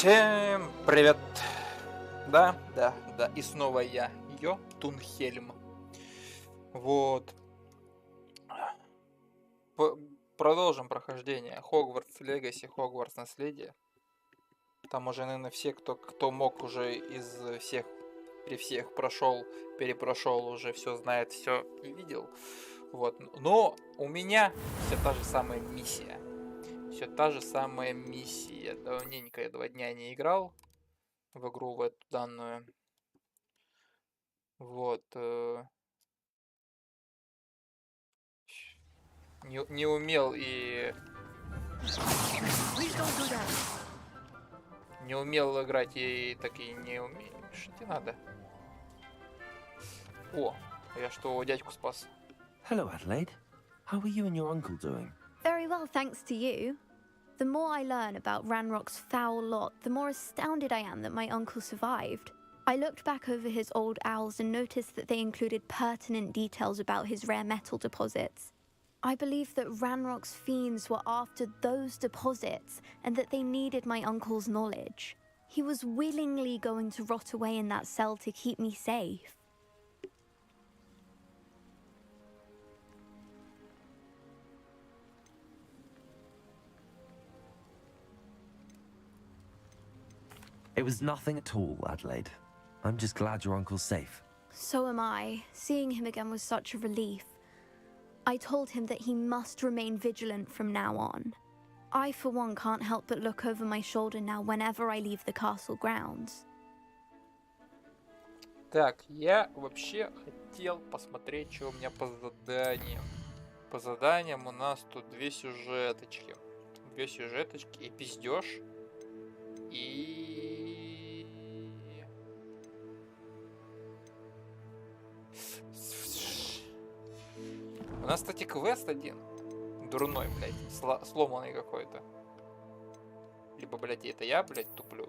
Всем привет! Да, и снова я, Тунхельм. Вот. Продолжим прохождение Хогвартс Легаси, Хогвартс Наследие. Там уже, наверное, все, кто мог уже из всех, при всех прошел, перепрошел, уже все знает, все видел. Вот. Но у меня все та же самая миссия. Все та же самая миссия. Давненько я 2 дня не играл в игру в эту данную. Вот. Не умел и... Не умел играть и так и не умею. Что тебе надо? О, я что, дядьку спас. Hello, Adelaide. How are you and your uncle doing? Very well, thanks to you. The more I learn about Ranrock's foul lot, the more astounded I am that my uncle survived. I looked back over his old owls and noticed that they included pertinent details about his rare metal deposits. I believe that Ranrock's fiends were after those deposits and that they needed my uncle's knowledge. He was willingly going to rot away in that cell to keep me safe. It was nothing at all, Adelaide. I'm just glad your uncle's safe. So am I. Seeing him again was such a relief. I told him that he must remain vigilant from now on. I, for one, can't help but look over my shoulder now whenever I leave the castle grounds. Так, я вообще хотел посмотреть, что у меня по заданиям. По заданиям у нас тут 2 сюжеточки. 2 сюжеточки и пиздеж. И... У нас, кстати, квест один. Дурной, блядь. Сломанный какой-то. Либо, блядь, это я, блядь, туплю.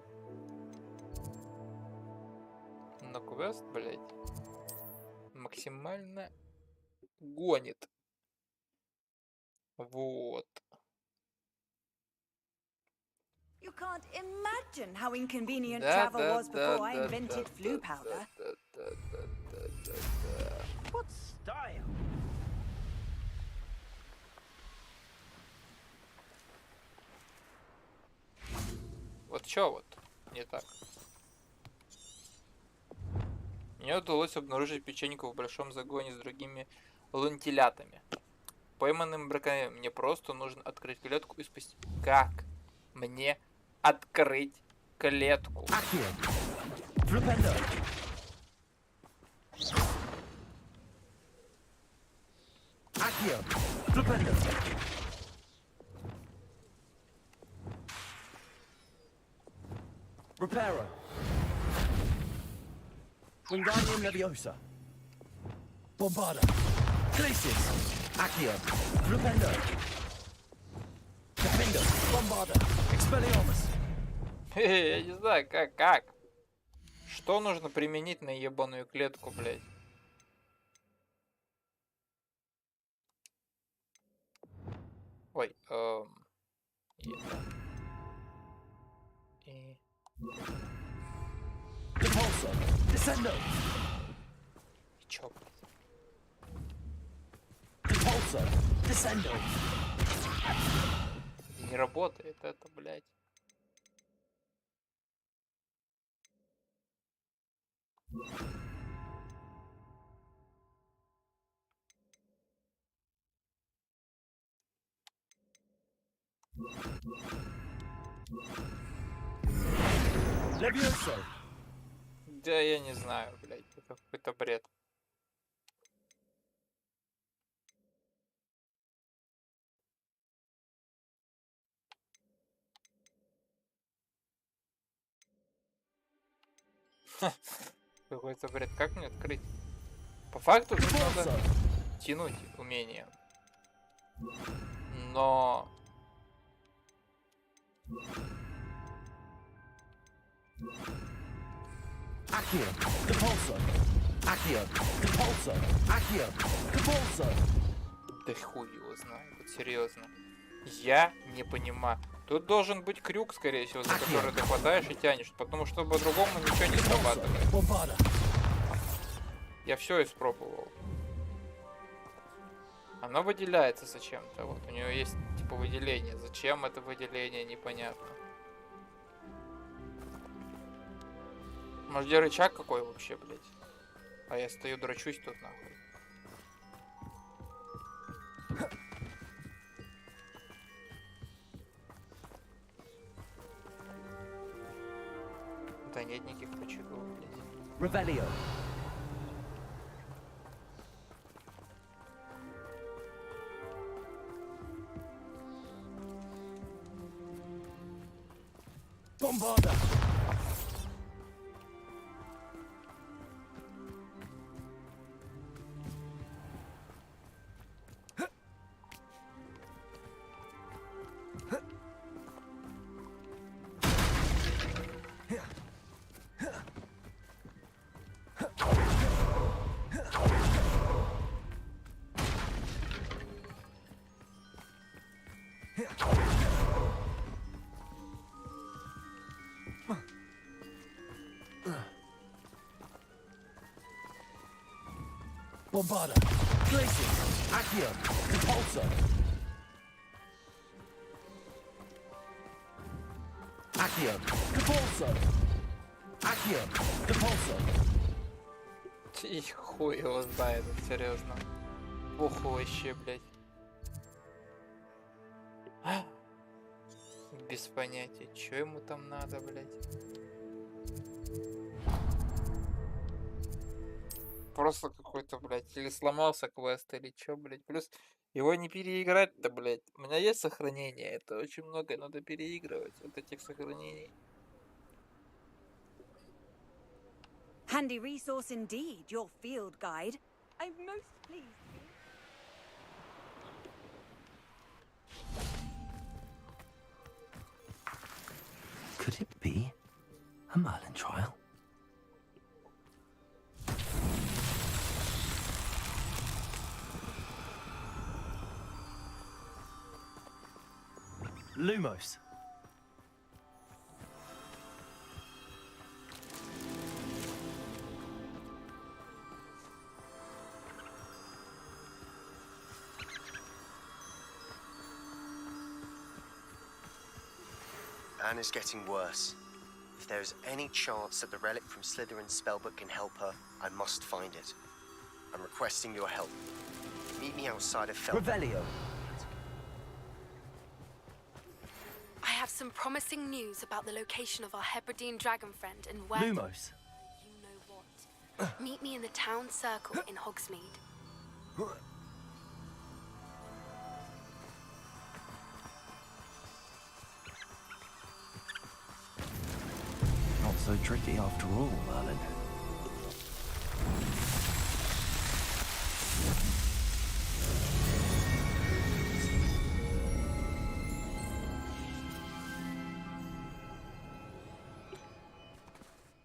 Но квест, блядь, максимально гонит. Вот. You can't imagine how inconvenient travel was before I invented flu powder. What style? Вот чё вот не так. Мне удалось обнаружить печеньку в большом загоне с другими лунтилятами. Пойманным браконьером. Мне просто нужно открыть клетку и спасти. Как мне открыть клетку? Reparo. Wingardium Leviosa. Bombarda. Glacis. Accio. Flupendo. Defendo. Bombarda. Expelliarmus. Я не знаю, как? Что нужно применить на ебаную клетку, блядь? Ой, и... И чё, не работает это, блядь. Leviosa. Да я не знаю, блядь, это какой-то бред. Какой-то бред. Как мне открыть? По факту тут надо тянуть умение. Но... Accio. Depulso. Accio. Depulso. Accio. Depulso. Да хуй его знает, вот серьезно. Я не понимаю. Тут должен быть крюк, скорее всего, за который ты хватаешь и тянешь, потому что по-другому ничего не срабатывает. Я все испробовал. Оно выделяется зачем-то. Вот у нее есть типа выделение. Зачем это выделение, непонятно. Может, где рычаг какой вообще, блядь? А я стою, дрочусь тут нахуй. Да нет никаких рычагов, блядь. Revelio. Bombarda. Bombarda. Glacier. Accio. Repulsor. Accio. Repulsor. Accio. Repulsor. И хуй его знает, серьезно. Похуй вообще, блядь. Без понятия, что ему там надо, блядь. Просто какой-то, блядь, или сломался квест, или чё, блядь. Плюс его не переиграть-то, блядь. У меня есть сохранение, это очень много надо переигрывать, вот этих сохранений. Handy resource indeed, your field guide. I'm most pleased. Could it be a Merlin trial? Lumos. Anne is getting worse. If there is any chance that the relic from Slytherin's spellbook can help her, I must find it. I'm requesting your help. Meet me outside of Felton. Revelio. I have some promising news about the location of our Hebridean dragon friend and where... Lumos. You know what? Meet me in the town circle in Hogsmeade. Not so tricky after all, Merlin.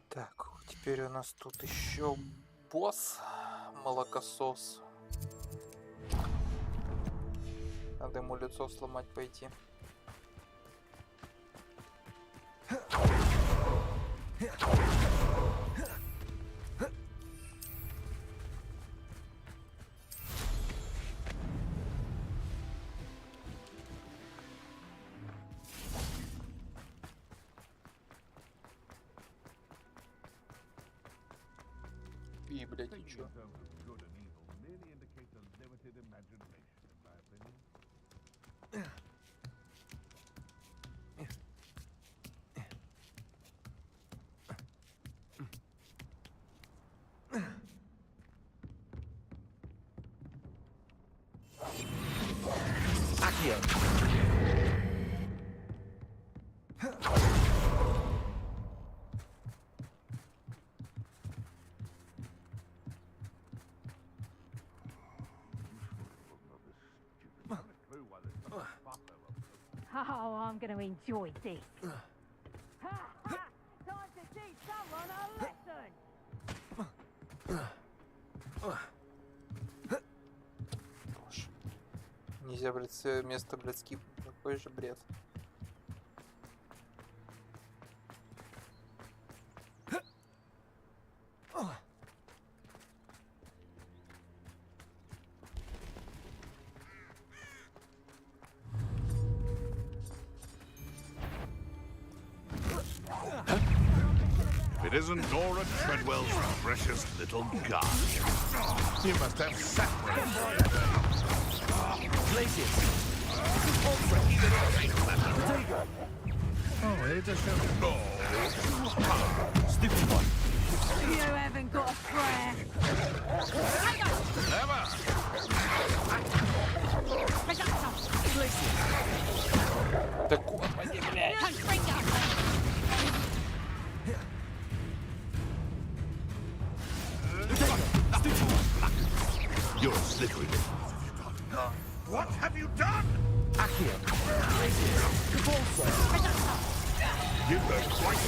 Так, теперь у нас тут еще босс, молокосос. Надо ему лицо сломать пойти. И, блядь, и чё? Accio. Oh, I'm going to enjoy this. Ha ha! Time to teach someone a lesson. Боже. Нельзя, блядь, место, блядь, скипнуть. Какой же бред. it isn't Nora Treadwell's precious little guardian. You must have separated. Glacius. Oh, it is no. Stupid one. You haven't got a prayer. Never. Да господи, блядь. You're slithering. What have you done? Accio. You were quite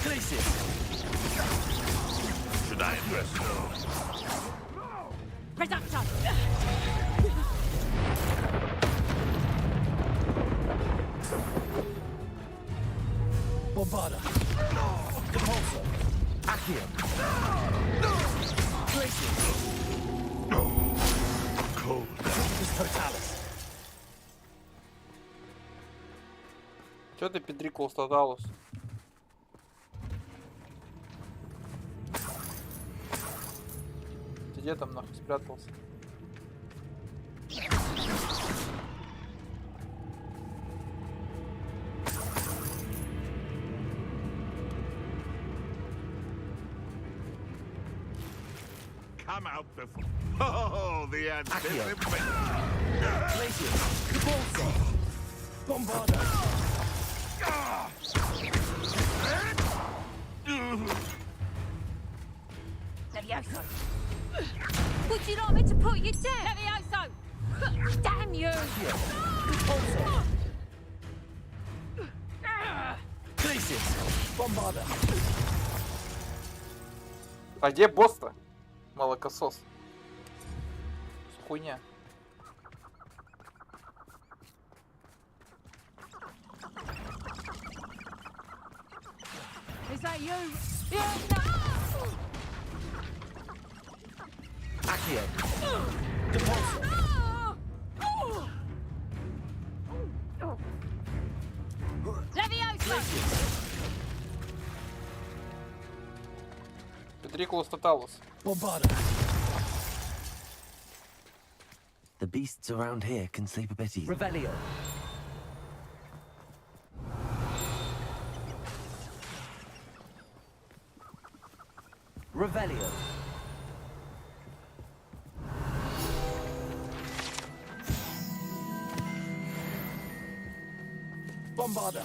Glacius. Should I address those? Bombarda. Compulsor. Accio. Glacius. Cold. Totalis. Чё ты педрикул статалус? Ты где там нахуй спрятался? Come out before. Oh, the anticipation. Glacius. Compulsor. Bombarda. Levioso. Would you like me to put you down? Levioso! Damn you! Glacius. Bombarda. А где босс-то? Молокосос. Хуйня. Is that you? Yeah, no! Accio. Compulsor. Levioso! Педрикул статалус. Bombarda. The beasts around here can sleep a bit easy. Revelio. Revelio. Bombarda.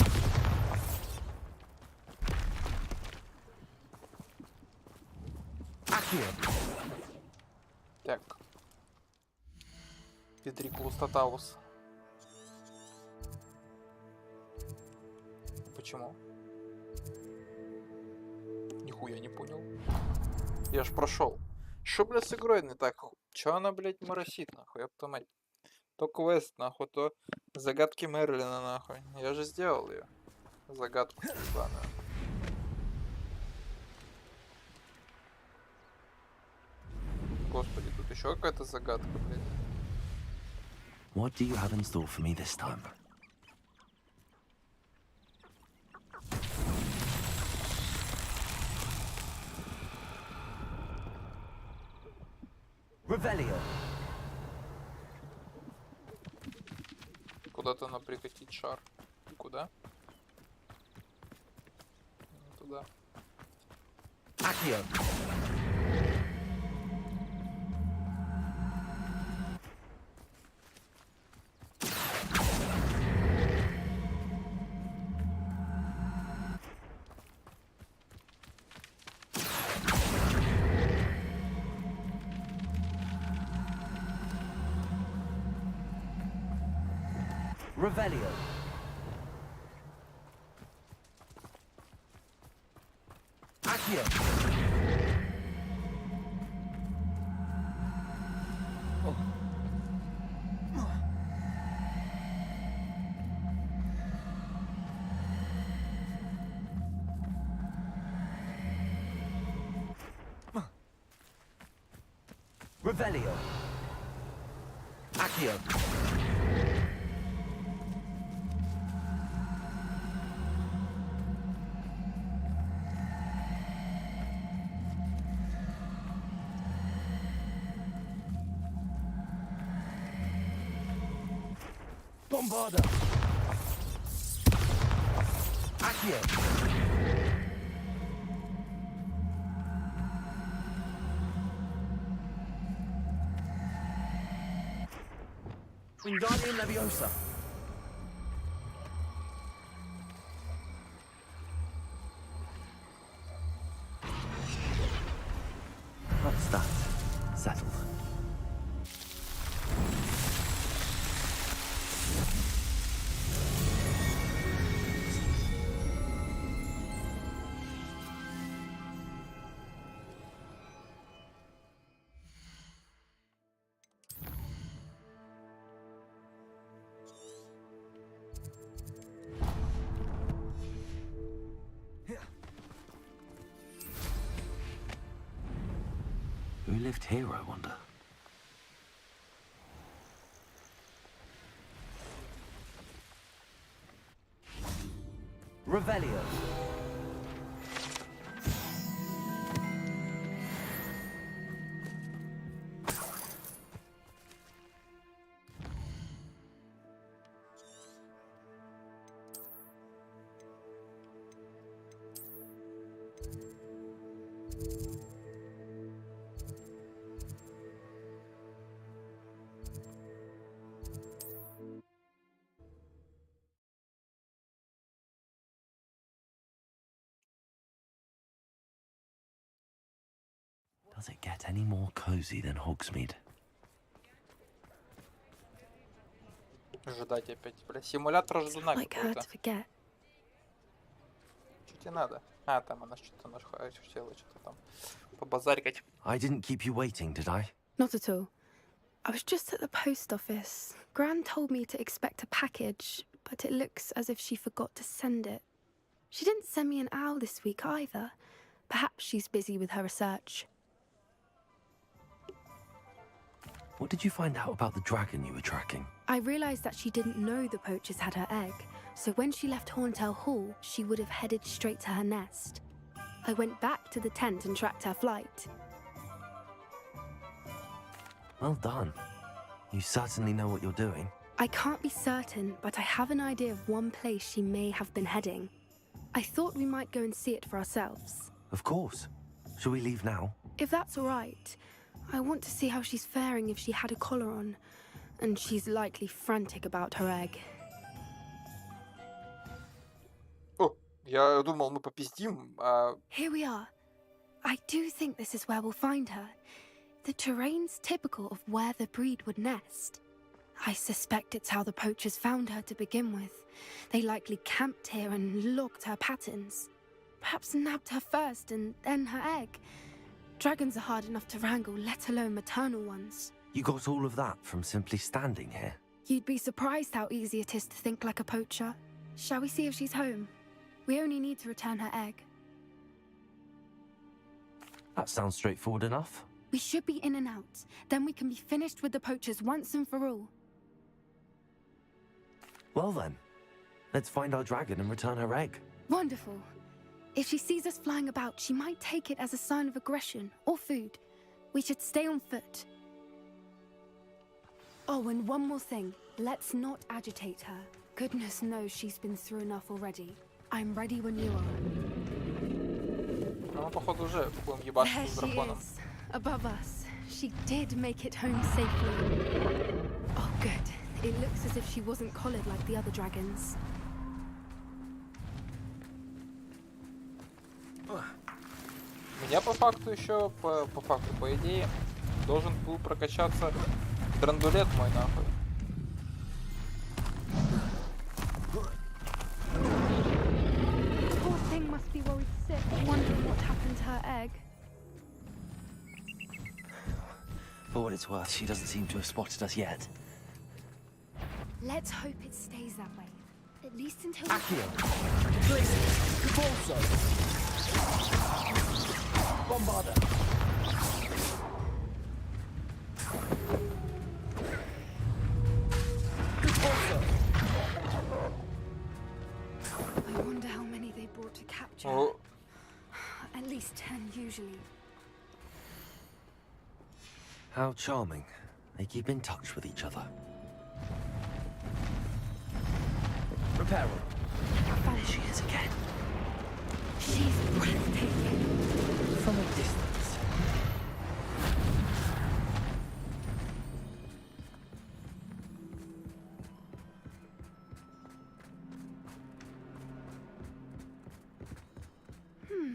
Accio. Так. Педрикул статалус. Почему? Нихуя не понял. Я ж прошел. Шо, блядь, с игрой не так? Чё она, блядь, моросит, нахуй, ёпта мать? То квест, нахуй, то загадки Мерлина, нахуй. Я же сделал ее. Загадку ебаную. Господи, тут еще какая-то загадка, блядь. What do you have in store for me this time? Revelio. Куда-то надо прикатить шар. И куда? Не туда. Accio. Revelio. Accio. Revelio. Accio. Bombarda. Accio. Wingardium Leviosa. That's that. Settled. Who lived here, I wonder? Revelio. Does it get any more cozy than Hogsmeade? Ждать опять, бля. Симулятор ждуна Like her какой-то. to forget. Что тебе надо? А, там она что-то хотела что-то там побазарькать. I didn't keep you waiting, did I? Not at all. I was just at the post office. Gran told me to expect a package, but it looks as if she forgot to send it. She didn't send me an owl this week either. Perhaps she's busy with her research. What did you find out about the dragon you were tracking? I realised that she didn't know the poachers had her egg, so when she left Horntail Hall, she would have headed straight to her nest. I went back to the tent and tracked her flight. Well done. You certainly know what you're doing. I can't be certain, but I have an idea of one place she may have been heading. I thought we might go and see it for ourselves. Of course. Shall we leave now? If that's all right. I want to see how she's faring if she had a collar on. And she's likely frantic about her egg. О, я думал, мы попиздим, а... Here we are. I do think this is where we'll find her. The terrain's typical of where the breed would nest. I suspect it's how the poachers found her to begin with. They likely camped here and logged her patterns. Perhaps nabbed her first and then her egg. Dragons are hard enough to wrangle, let alone maternal ones. You got all of that from simply standing here? You'd be surprised how easy it is to think like a poacher. Shall we see if she's home? We only need to return her egg. That sounds straightforward enough. We should be in and out. Then we can be finished with the poachers once and for all. Well then, let's find our dragon and return her egg. Wonderful. If she sees us flying about, she might take it as a sign of aggression or food. We should stay on foot. Oh, and one more thing. Let's not agitate her. Goodness knows she's been through enough already. I'm ready when you are. Ну, походу, уже будем ебаться There с she драконом. is, above us. She did make it home safely. Oh, good. It looks as if she wasn't collared like the other dragons. Меня по факту еще, по факту, по идее, должен был прокачаться драндулет мой, нахуй. Poor thing must be worried sick, wondering what happened to her egg. For what it's worth, she doesn't seem to have spotted us yet. Let's hope it stays that way. At least until... Accio! Bombarda. I wonder how many they brought to capture. О, At least 10 usually. How charming. They keep in touch with each other. Reparo. There she is again. She's breathtaking. From a distance.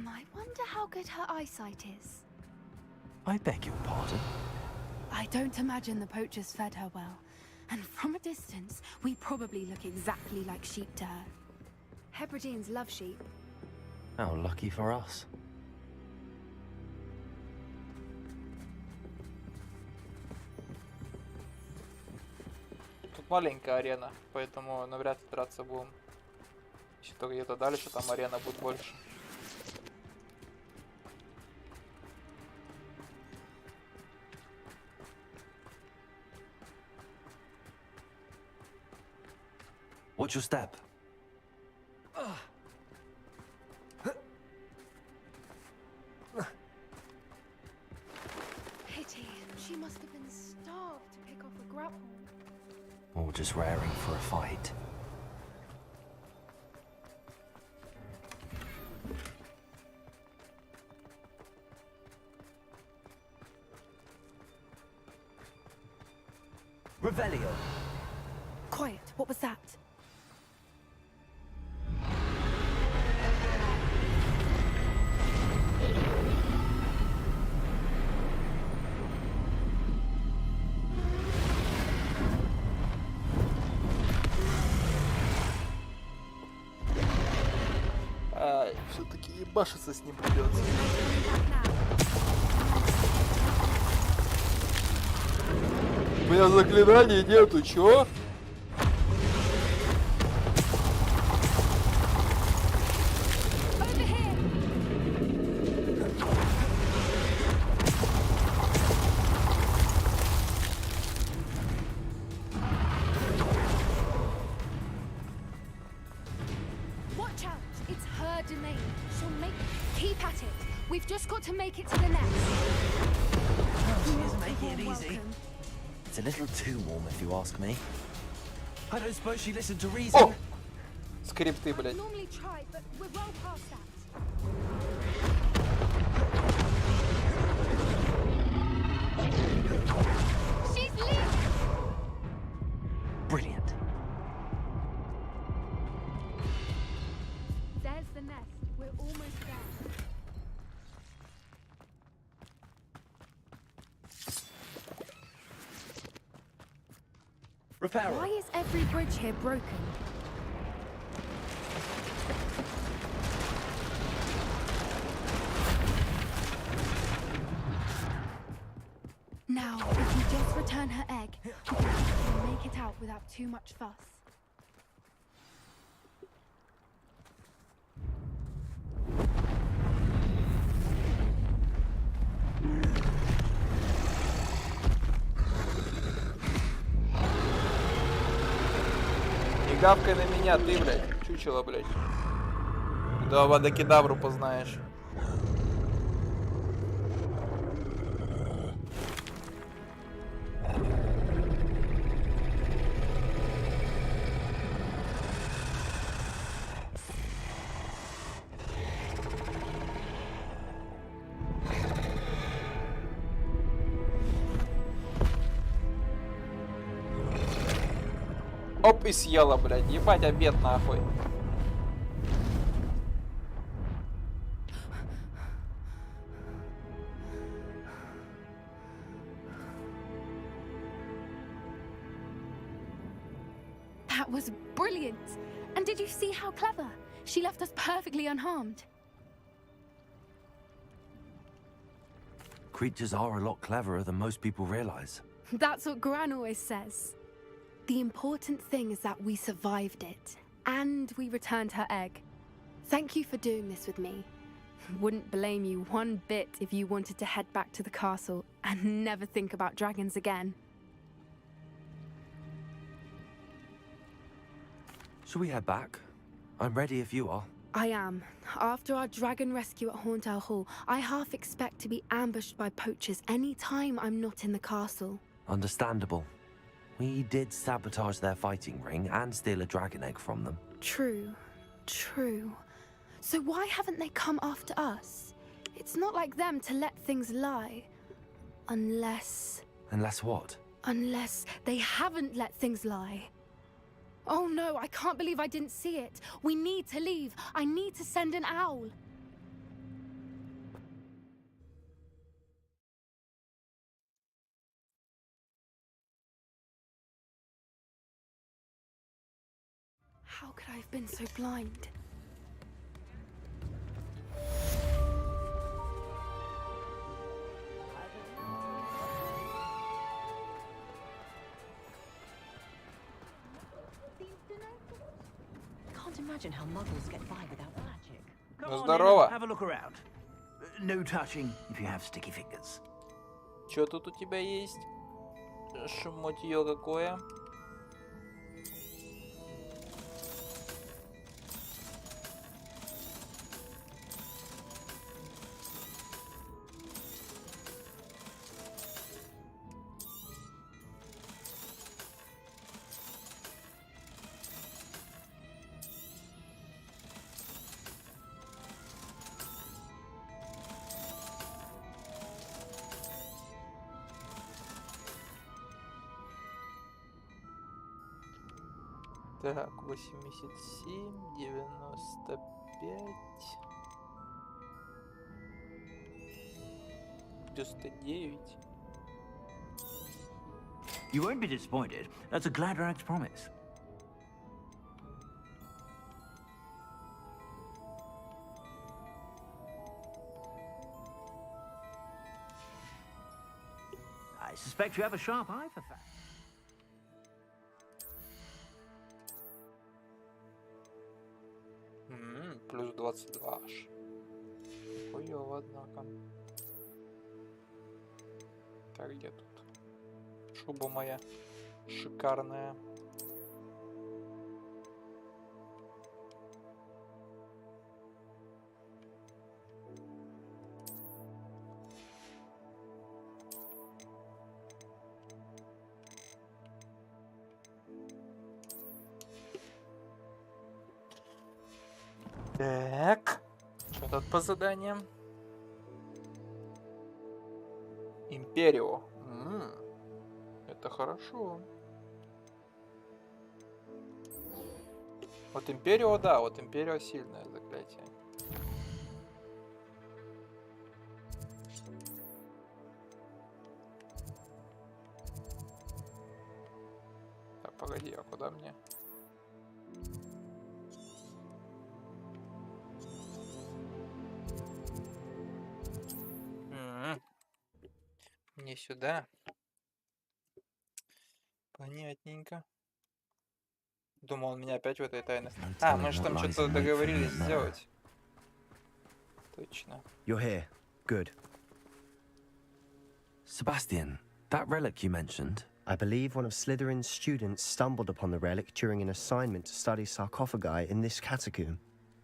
I wonder how good her eyesight is. I beg your pardon. I don't imagine the poachers fed her well. And from a distance, we probably look exactly like sheep to her. Hebrideans love sheep. How lucky for us. тут маленькая арена, поэтому навряд ли драться будем. Если то где-то дальше, там арена будет больше. Watch your step. Pity. She must have been starved to pick off a grapple. Or just raring for a fight. Revelio. Quiet. What was that? Все-таки ебашиться с ним придется. У меня заклинаний нету, чё? Watch out! It's her domain. She'll make. Keep at it. We've just got to make it to the nest. She is making it easy. Welcome. It's a little too warm, if you ask me. I don't suppose she listened to reason. О! Скрипты, блядь. Normally try, but we're well past that. She's leaving. Brilliant. There's the nest. We're almost there. Reparo. Why is every bridge here broken? Now, if we just return her egg, we can hopefully make it out without too much fuss. Не гавкай на меня, ты, блядь. Чучело, блядь. Да, вадокедавру познаешь. Оп, и съела, блядь. Ебать, обед, нахуй. That was brilliant! And did you see how clever? She left us perfectly unharmed. Creatures are a lot cleverer than most people realize. That's what Gran always says. The important thing is that we survived it, and we returned her egg. Thank you for doing this with me. Wouldn't blame you one bit if you wanted to head back to the castle and never think about dragons again. Shall we head back? I'm ready if you are. I am. After our dragon rescue at Hauntown Hall, I half expect to be ambushed by poachers any time I'm not in the castle. Understandable. We did sabotage their fighting ring and steal a dragon egg from them. True. True. So why haven't they come after us? It's not like them to let things lie. Unless... Unless what? Unless they haven't let things lie. Oh no, I can't believe I didn't see it. We need to leave. I need to send an owl. How could I have been so blind? Can't imagine how muggles get by without magic. Ну, здорово. Have a look around. No touching if you have sticky fingers. Чё тут у тебя есть? Шмотьё какое? Так, 87, 95, 99. You won't be disappointed. That's a Gladrag's promise. I suspect you have a sharp eye for facts. Плюс 22 аж. Хуёво, однако. Так, где тут? Шуба моя шикарная. Так, что тут по заданиям? Империо. Это хорошо. Вот Империо, да, вот Империо сильное заклятие. Так, погоди, а куда мне? Не сюда. Понятненько. Думал, он меня опять в этой тайне. А, мы же там что-то договорились сделать. Точно. You're here. Good. Sebastian, that relic you mentioned. I believe one of Slytherin's students stumbled upon the relic during an assignment to study sarcophagi in this catacomb.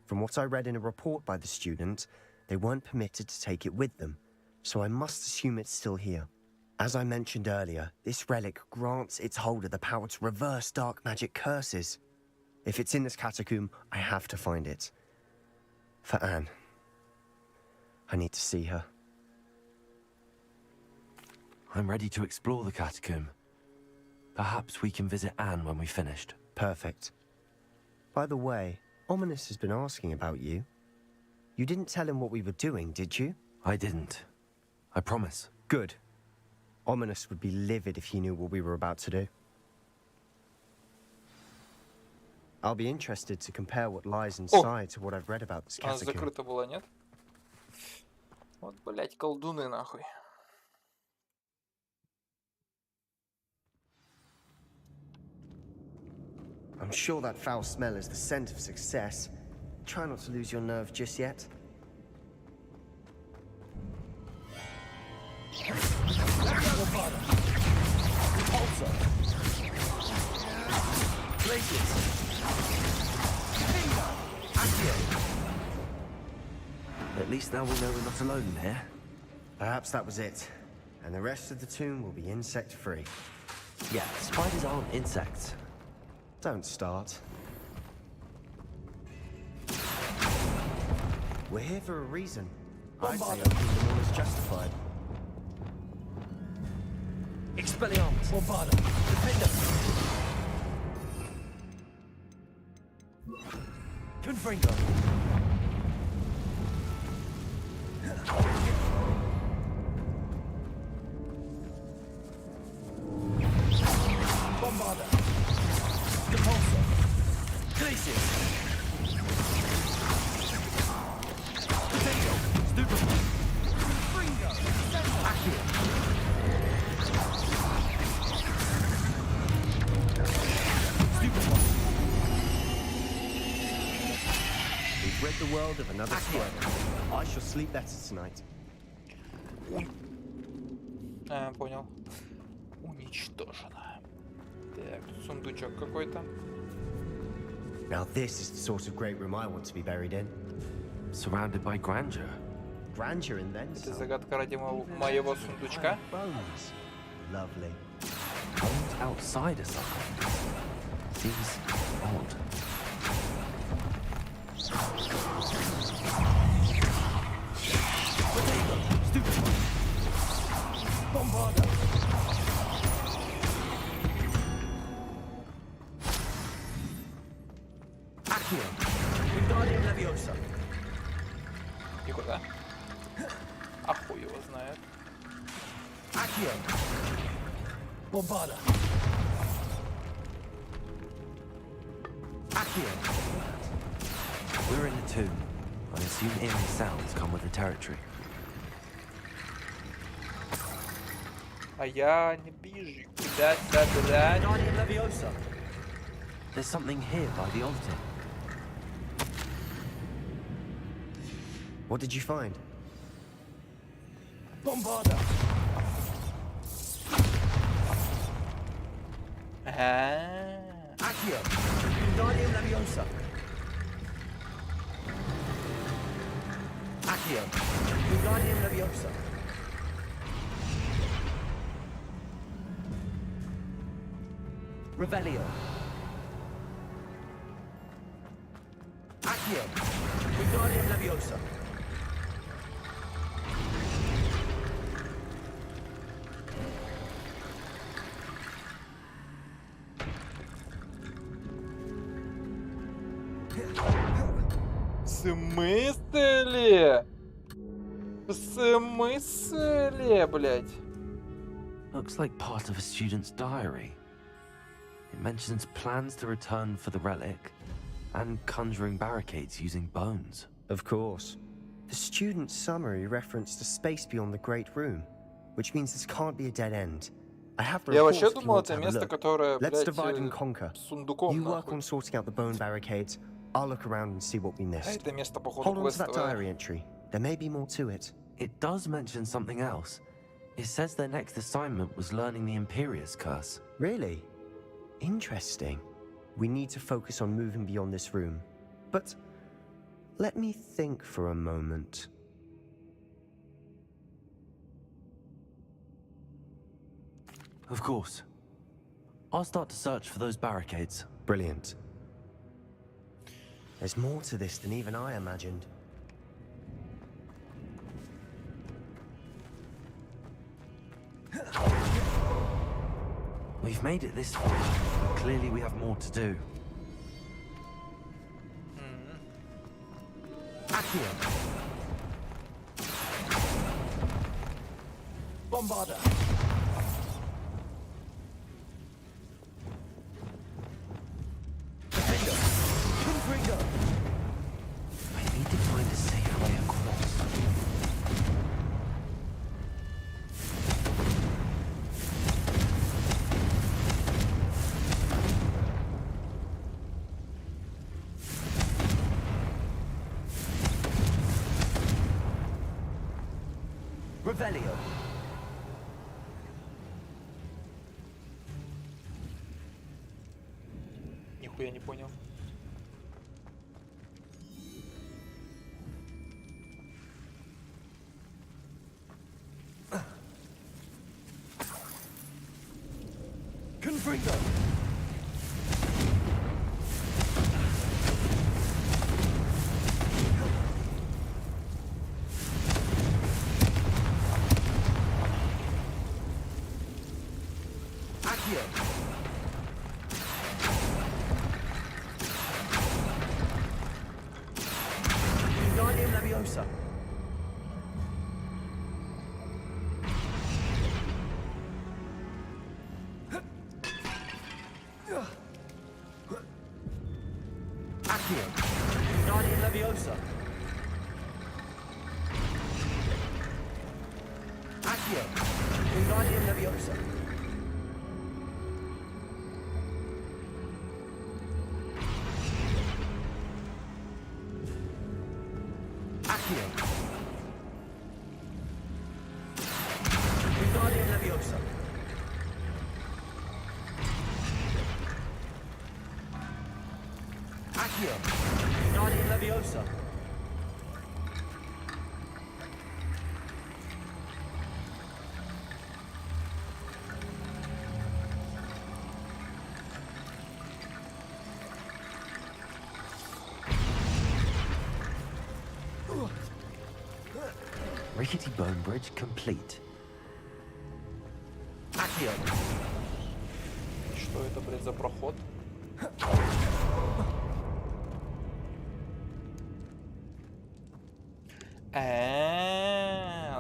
From what I read in a report by the student, they weren't permitted to take it with them, so I must assume it's still here. As I mentioned earlier, this relic grants its holder the power to reverse dark magic curses. If it's in this catacomb, I have to find it. For Anne. I need to see her. I'm ready to explore the catacomb. Perhaps we can visit Anne when we've finished. Perfect. By the way, Ominous has been asking about you. You didn't tell him what we were doing, did you? I didn't. I promise. Good. Ominous would be livid if he knew what we were about to do. I'll be interested to compare what lies inside to what I've read about this catacomb. Закрыто было, нет? Вот, блять, колдуны нахуй. I'm sure that foul smell is the scent of success. Try not to lose your nerve just yet. Places. At least now we know we're not alone in here. Perhaps that was it. And the rest of the tomb will be insect-free. Yeah, spiders aren't insects. Don't start. We're here for a reason. I say opening them all is justified. Expelliarmus! Bombarda! Defender! Confringo! Bombarda! Depulso! Glacius! Potato! Stupefy! Confringo! Accio! We've rid the world of another spider. I shall sleep better tonight. Понял. Уничтожено. Так, тут сундучок какой-то. Now this is the sort of great room I want to be buried in. Surrounded by grandeur. Grandeur and then Это some. загадка ради моего сундучка. Bones. Lovely. Bones outside a sucker. Seems odd. Potato! Stupid! Bombarda! Accio! Wingardium Leviosa! И куда? А хуй его знает. Accio! Bombarda! Accio! We're in a tomb. I assume eerie sounds come with the territory. А я не вижу. Да. Wingardium Leviosa! There's something here by the altar. What did you find? Bombarda! Accio! Wingardium Leviosa! Accio! Wingardium Leviosa! Revelio! Accio! Wingardium Leviosa! В смысле? В смысле, блядь? Looks like part of a student's diary. It mentions plans to return for the relic and conjuring barricades using bones. Of course. The student's summary referenced a space beyond the Great Room, which means this can't be a dead end. I have the Я report вообще if you думал, want to это have a место, look. которое, Let's блядь, divide and conquer. сундуком, You work нахуй. on sorting out the bone barricades. I'll look around and see what we А missed. это место, походу, Hold on to that квестовое. diary entry. There may be more to it. It does mention something else. It says their next assignment was learning the Imperious Curse. Really? Interesting. We need to focus on moving beyond this room. But let me think for a moment. Of course. I'll start to search for those barricades. Brilliant. There's more to this than even I imagined. We've made it this far. Clearly we have more to do. Accio! Bombarda! Defender! Confringo! I need to find a safe way across. Revelio. Нихуя не понял. Leviosa. Accio. Guardian Leviosa. Accio. Guardian Leviosa. Accio. Guardian Leviosa. Accio. Guardian Leviosa. Rickety bone bridge complete. Accio. Что это, блядь, за проход?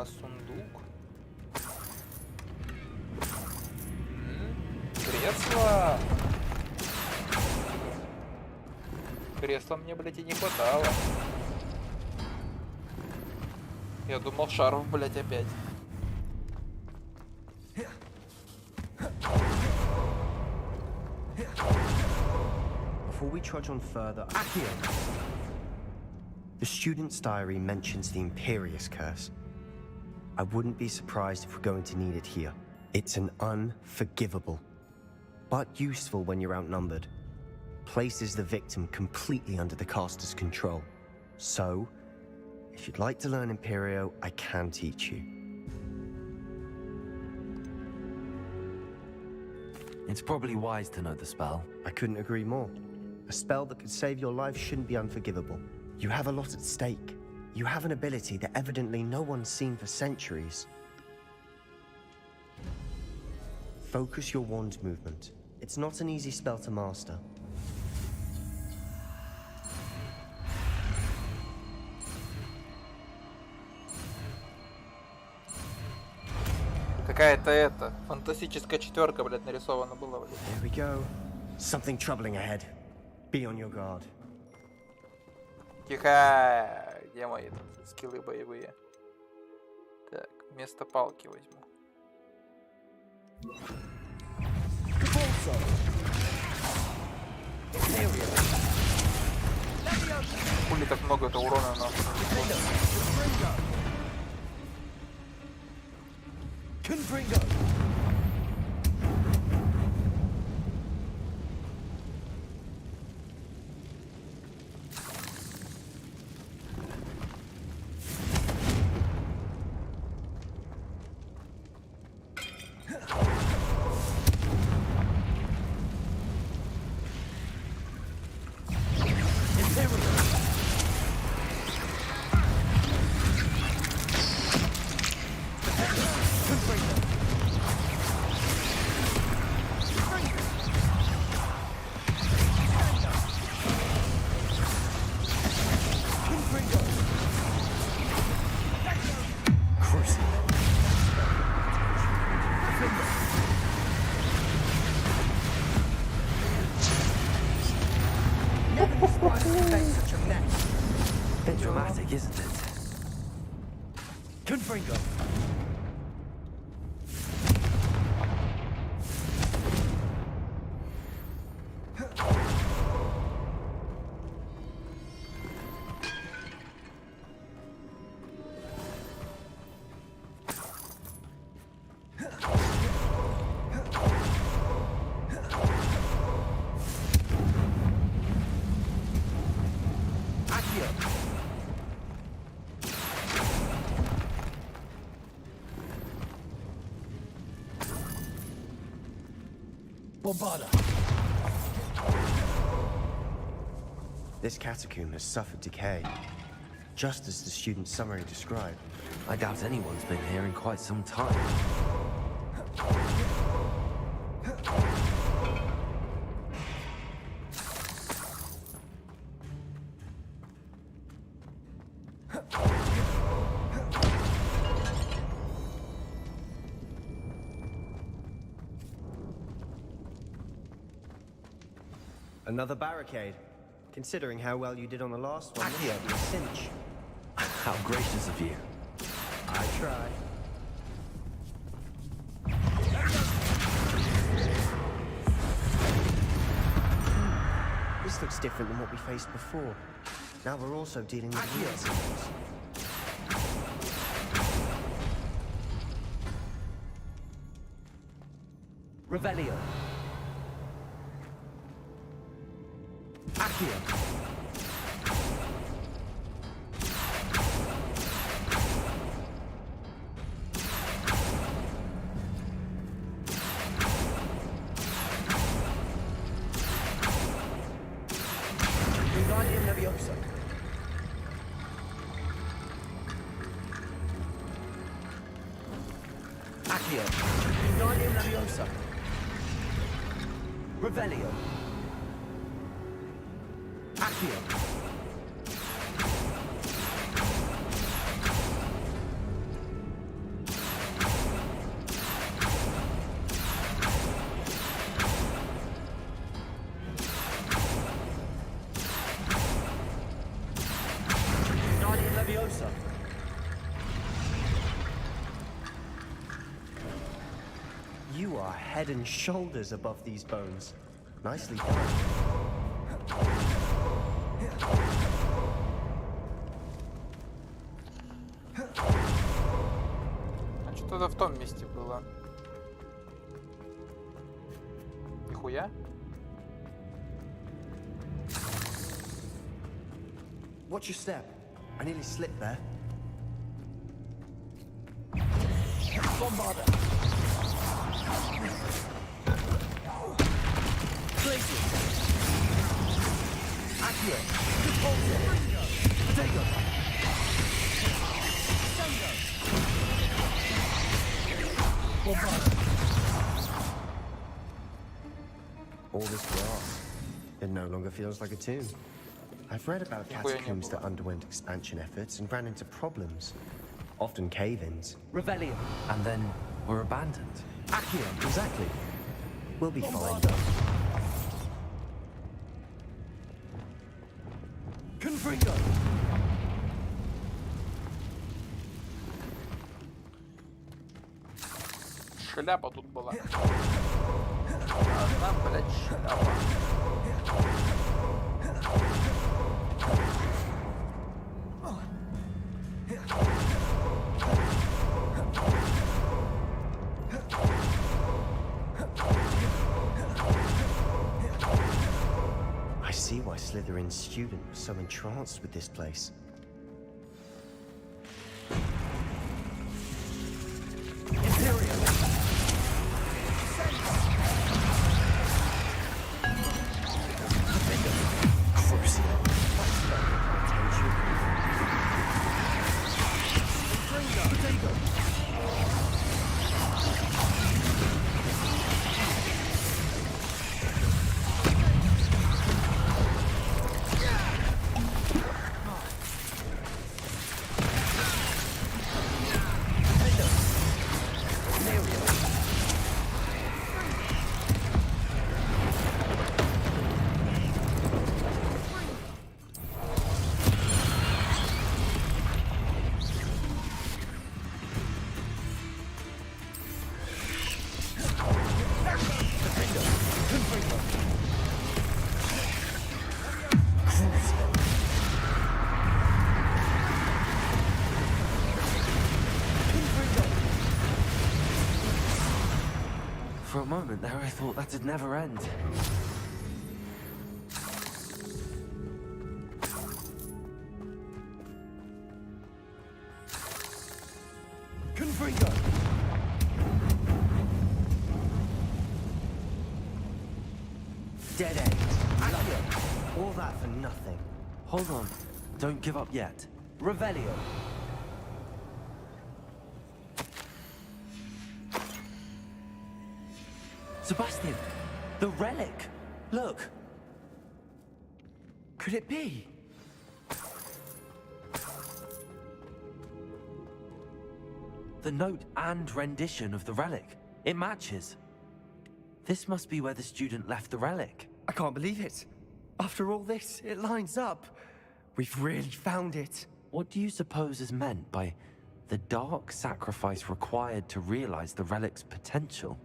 Сундук. Кресло. Кресла мне, блядь, и не хватало. Я думал, шаров, блядь, опять. Before we trudge on further, Accio. The student's diary mentions the Imperious Curse. I wouldn't be surprised if we're going to need it here. It's an unforgivable, but useful when you're outnumbered. Places the victim completely under the caster's control. So, if you'd like to learn Imperio, I can teach you. It's probably wise to know the spell. I couldn't agree more. A spell that could save your life shouldn't be unforgivable. You have a lot at stake. You have an ability that evidently no one's seen for centuries. Focus your wand movement. It's not an easy spell to master. Какая-то это фантастическая четверка, блядь, нарисована была, блядь. There we go. Something troubling ahead. Be on your guard. Тихо! Где мои тут скиллы боевые? Так, вместо палки возьму. Хули так много это урона нам? Bit dramatic, isn't it? Confringo. This catacomb has suffered decay, just as the student's summary described. I doubt anyone's been here in quite some time. Another barricade. Considering how well you did on the last one, this would be a cinch. How gracious of you. I try. This looks different than what we faced before. Now we're also dealing with weird symbols. Revelio. Accio. Wingardium Leviosa. Accio. Wingardium Leviosa. Revelio. Accio. Wingardium Leviosa. You are head and shoulders above these bones. Nicely done. А что-то в том месте было. Нихуя? Watch your step. I nearly slipped there. Bombarda. Places. Accio. Repulsor. Potato. Bombarda. All this grass. It no longer feels like a tomb. I've read about catacombs that underwent expansion efforts and ran into problems. Often cave-ins. Revelio. And then were abandoned. Accio. Exactly. We'll be fine though. Confringo. Шляпа тут была. Одна, блядь, шляпа. I see why Slytherin's student was so entranced with this place. For a moment there, I thought that'd never end. Confringo. Dead end. All that for nothing. Hold on. Don't give up yet. Revelio. Sebastian! The relic! Look! Could it be? The note and rendition of the relic. It matches. This must be where the student left the relic. I can't believe it. After all this, it lines up. We've really found it. What do you suppose is meant by the dark sacrifice required to realize the relic's potential?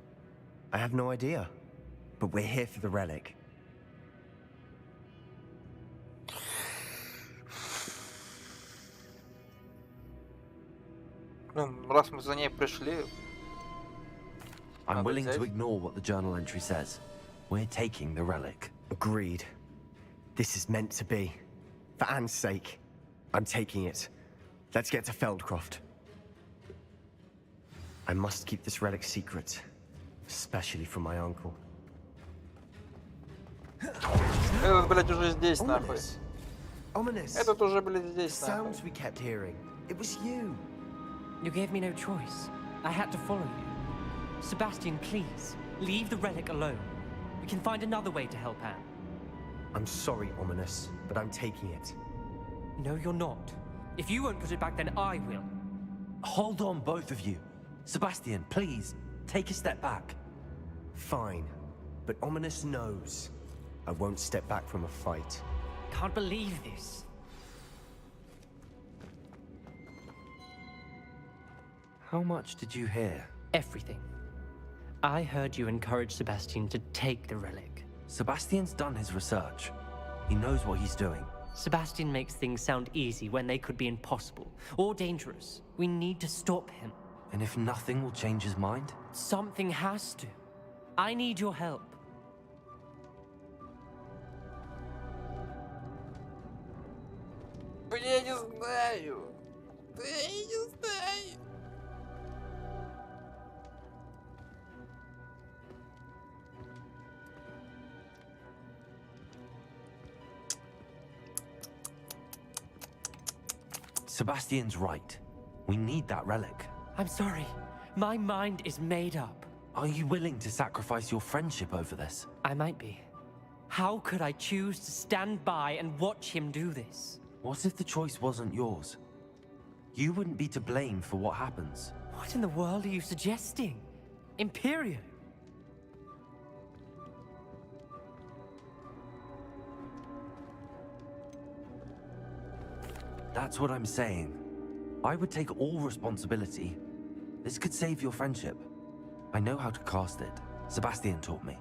I have no idea, but we're here for the relic. Раз мы за ней пришли, I'm willing to ignore what the journal entry says. We're taking the relic. Agreed. This is meant to be. For Anne's sake, I'm taking it. Let's get to Feldcroft. I must keep this relic secret, especially from my uncle. этот, блядь, уже здесь, нахуй. Ominous. Этот уже, блядь, здесь, нахуй. Sounds we kept hearing. It was you. You gave me no choice. I had to follow you. Sebastian, please, leave the relic alone. We can find another way to help Anne. I'm sorry, Ominous, but I'm taking it. No, you're not. If you won't put it back, then I will. Hold on, both of you. Sebastian, please, take a step back. Fine, but Ominous knows I won't step back from a fight. Can't believe this. How much did you hear? Everything. I heard you encourage Sebastian to take the relic. Sebastian's done his research. He knows what he's doing. Sebastian makes things sound easy when they could be impossible or dangerous. We need to stop him. And if nothing will change his mind? Something has to. I need your help. Я не знаю. Я не знаю. Sebastian's right. We need that relic. I'm sorry. My mind is made up. Are you willing to sacrifice your friendship over this? I might be. How could I choose to stand by and watch him do this? What if the choice wasn't yours? You wouldn't be to blame for what happens. What in the world are you suggesting? Imperial? That's what I'm saying. I would take all responsibility. This could save your friendship. I know how to cast it. Sebastian taught me.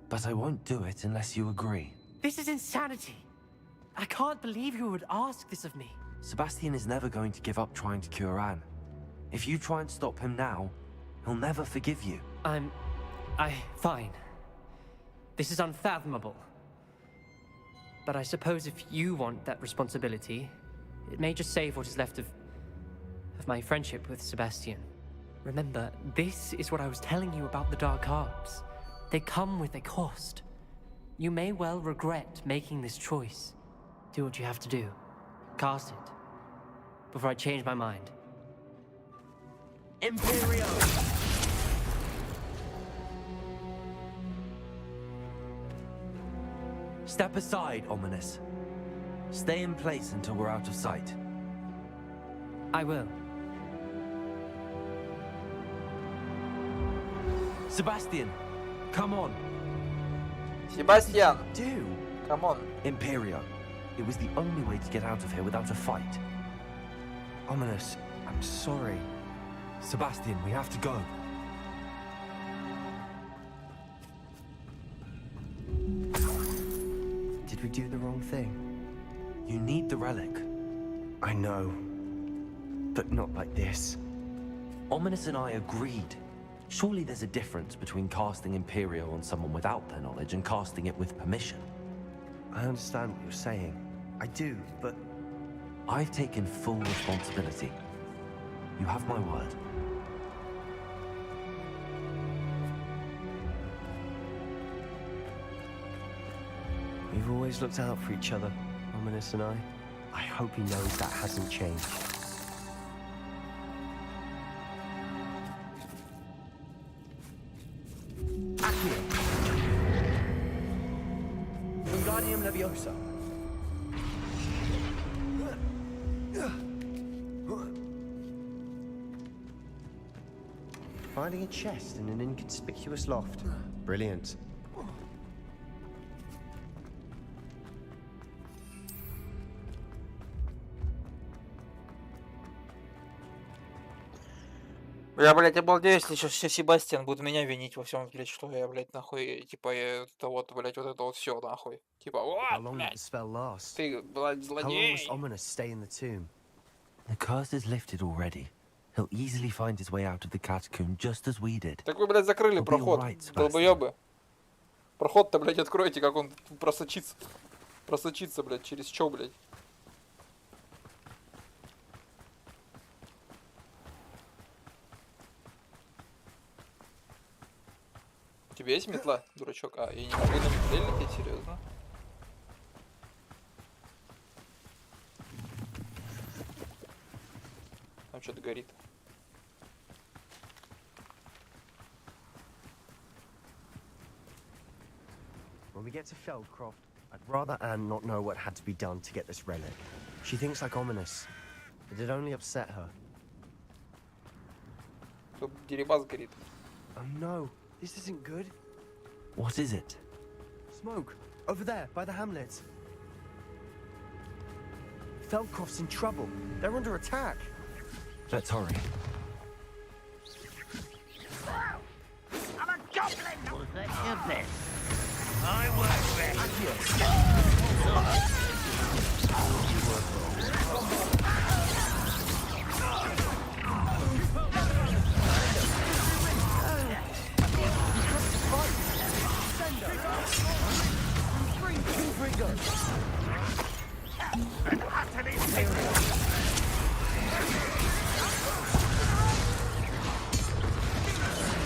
But I won't do it unless you agree. This is insanity. I can't believe you would ask this of me. Sebastian is never going to give up trying to cure Anne. If you try and stop him now, he'll never forgive you. Fine. This is unfathomable. But I suppose if you want that responsibility, it may just save what is left of my friendship with Sebastian. Remember, this is what I was telling you about the dark arts. They come with a cost. You may well regret making this choice. Do what you have to do. Cast it. Before I change my mind. Imperio! Step aside, Ominous. Stay in place until we're out of sight. I will. Sebastian, come on. Sebastian, Do? come on. Imperio. It was the only way to get out of here without a fight. Ominous, I'm sorry. Sebastian, we have to go. Did we do the wrong thing? You need the relic. I know. But not like this. Ominous and I agreed. Surely there's a difference between casting Imperio on someone without their knowledge and casting it with permission. I understand what you're saying. I do, but... I've taken full responsibility. You have my word. We've always looked out for each other, Ominous and I. I hope he knows that hasn't changed. Wingardium Leviosa. Finding a chest in an inconspicuous loft. Brilliant. Я, блядь, обалдею, если сейчас Себастьян будет меня винить во всем, блядь, что я, блядь, нахуй, типа, это вот, блядь, вот это вот все, нахуй. Типа, How вот, long did the блядь, spell last? ты, блядь, How long must злодей. Ominous stay in the tomb? The curse is lifted already. He'll easily find his way out of the catacomb just as we did. Так вы, блядь, закрыли He'll be проход, alright, Sebastian. долбоёбы. Проход-то, блядь, откройте, как он просочится. Просочится, блядь, через чё, блядь? У тебя есть метла, дурачок? А, я не могу на метле лететь, серьезно? Там что-то горит. When we get to Feldcroft, I'd rather Anne not know what had to be done to get this relic. She thinks like Ominous. It'd only upset her. Тут дерибас горит. Oh no, this isn't good. What is it? Smoke, over there, by the hamlet. Feldcroft's in trouble. They're under attack. Let's hurry. I'm a goblin! Was that your best? I work best.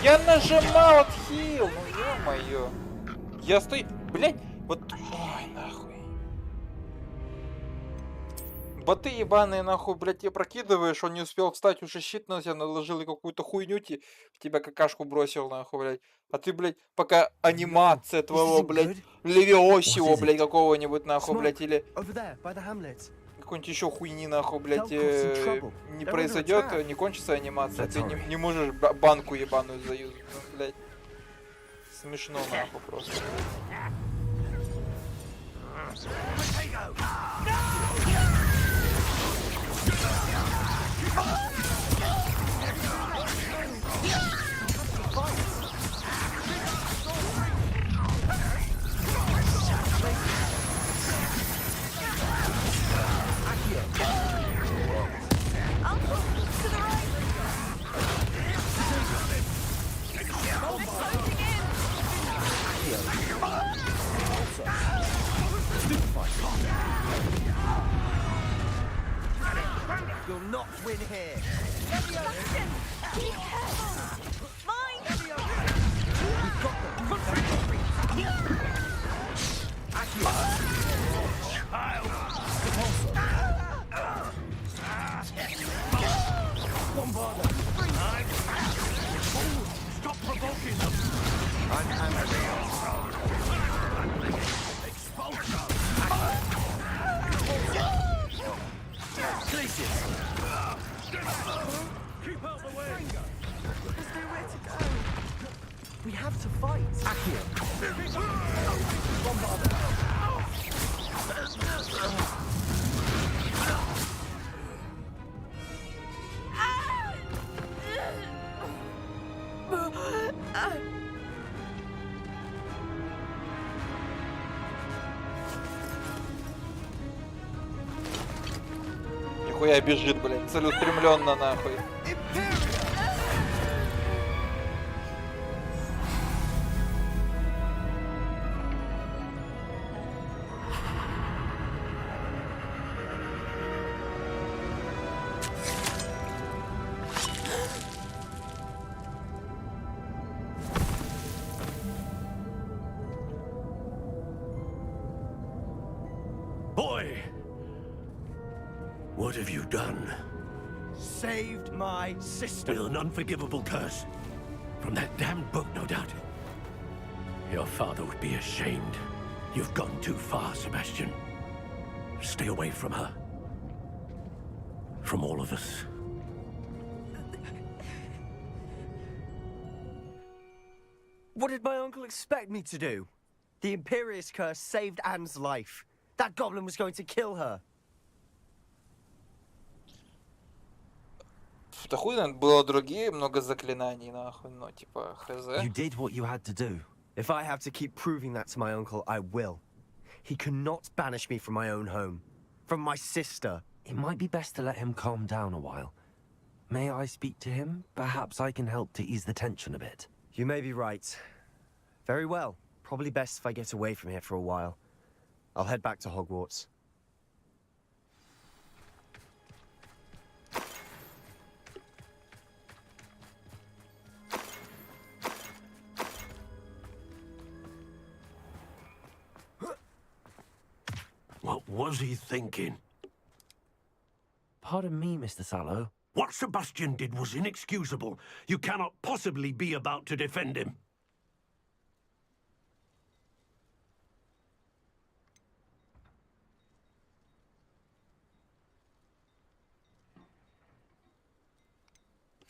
Я нажимал отхил, ну ё-моё. Я стою, блядь, вот, ой, нахуй. Боты ебаные, нахуй, блядь, тебе прокидываешь, он не успел встать, уже щит на тебя наложил и какую-то хуйню в тебя какашку бросил, нахуй, блядь. А ты, блядь, пока анимация твоего, блядь, левиосио, блядь, какого-нибудь, нахуй, блядь, или какой-нибудь еще хуйни, нахуй, блядь, не произойдет, не кончится анимация, ты не можешь банку ебаную заюзать, ну, блядь. Смешно, нахуй, просто. You'll not win here. Be careful! Mine! We've got them. Stop provoking them! I'm Expulsion! Keep out the way! There's nowhere to go. We have to fight. Нихуя бежит, блядь, целеустремленно, нахуй. Boy! What have you done? Saved my sister. With an unforgivable curse. From that damned book, no doubt. Your father would be ashamed. You've gone too far, Sebastian. Stay away from her. From all of us. What did my uncle expect me to do? The Imperious curse saved Anne's life. That goblin was going to kill her. Да хуй, наверное, было другие много заклинаний, нахуй, но типа хз. You did what you had to do. If I have to keep proving that to my uncle, I will. He cannot banish me from my own home. From my sister. It might be best to let him calm down a while. May I speak to him? Perhaps I can help to ease the tension a bit. You may be right. Very well. Probably best if I get away from here for a while. I'll head back to Hogwarts. What was he thinking? Pardon me, Mr. Sallow. What Sebastian did was inexcusable. You cannot possibly be about to defend him.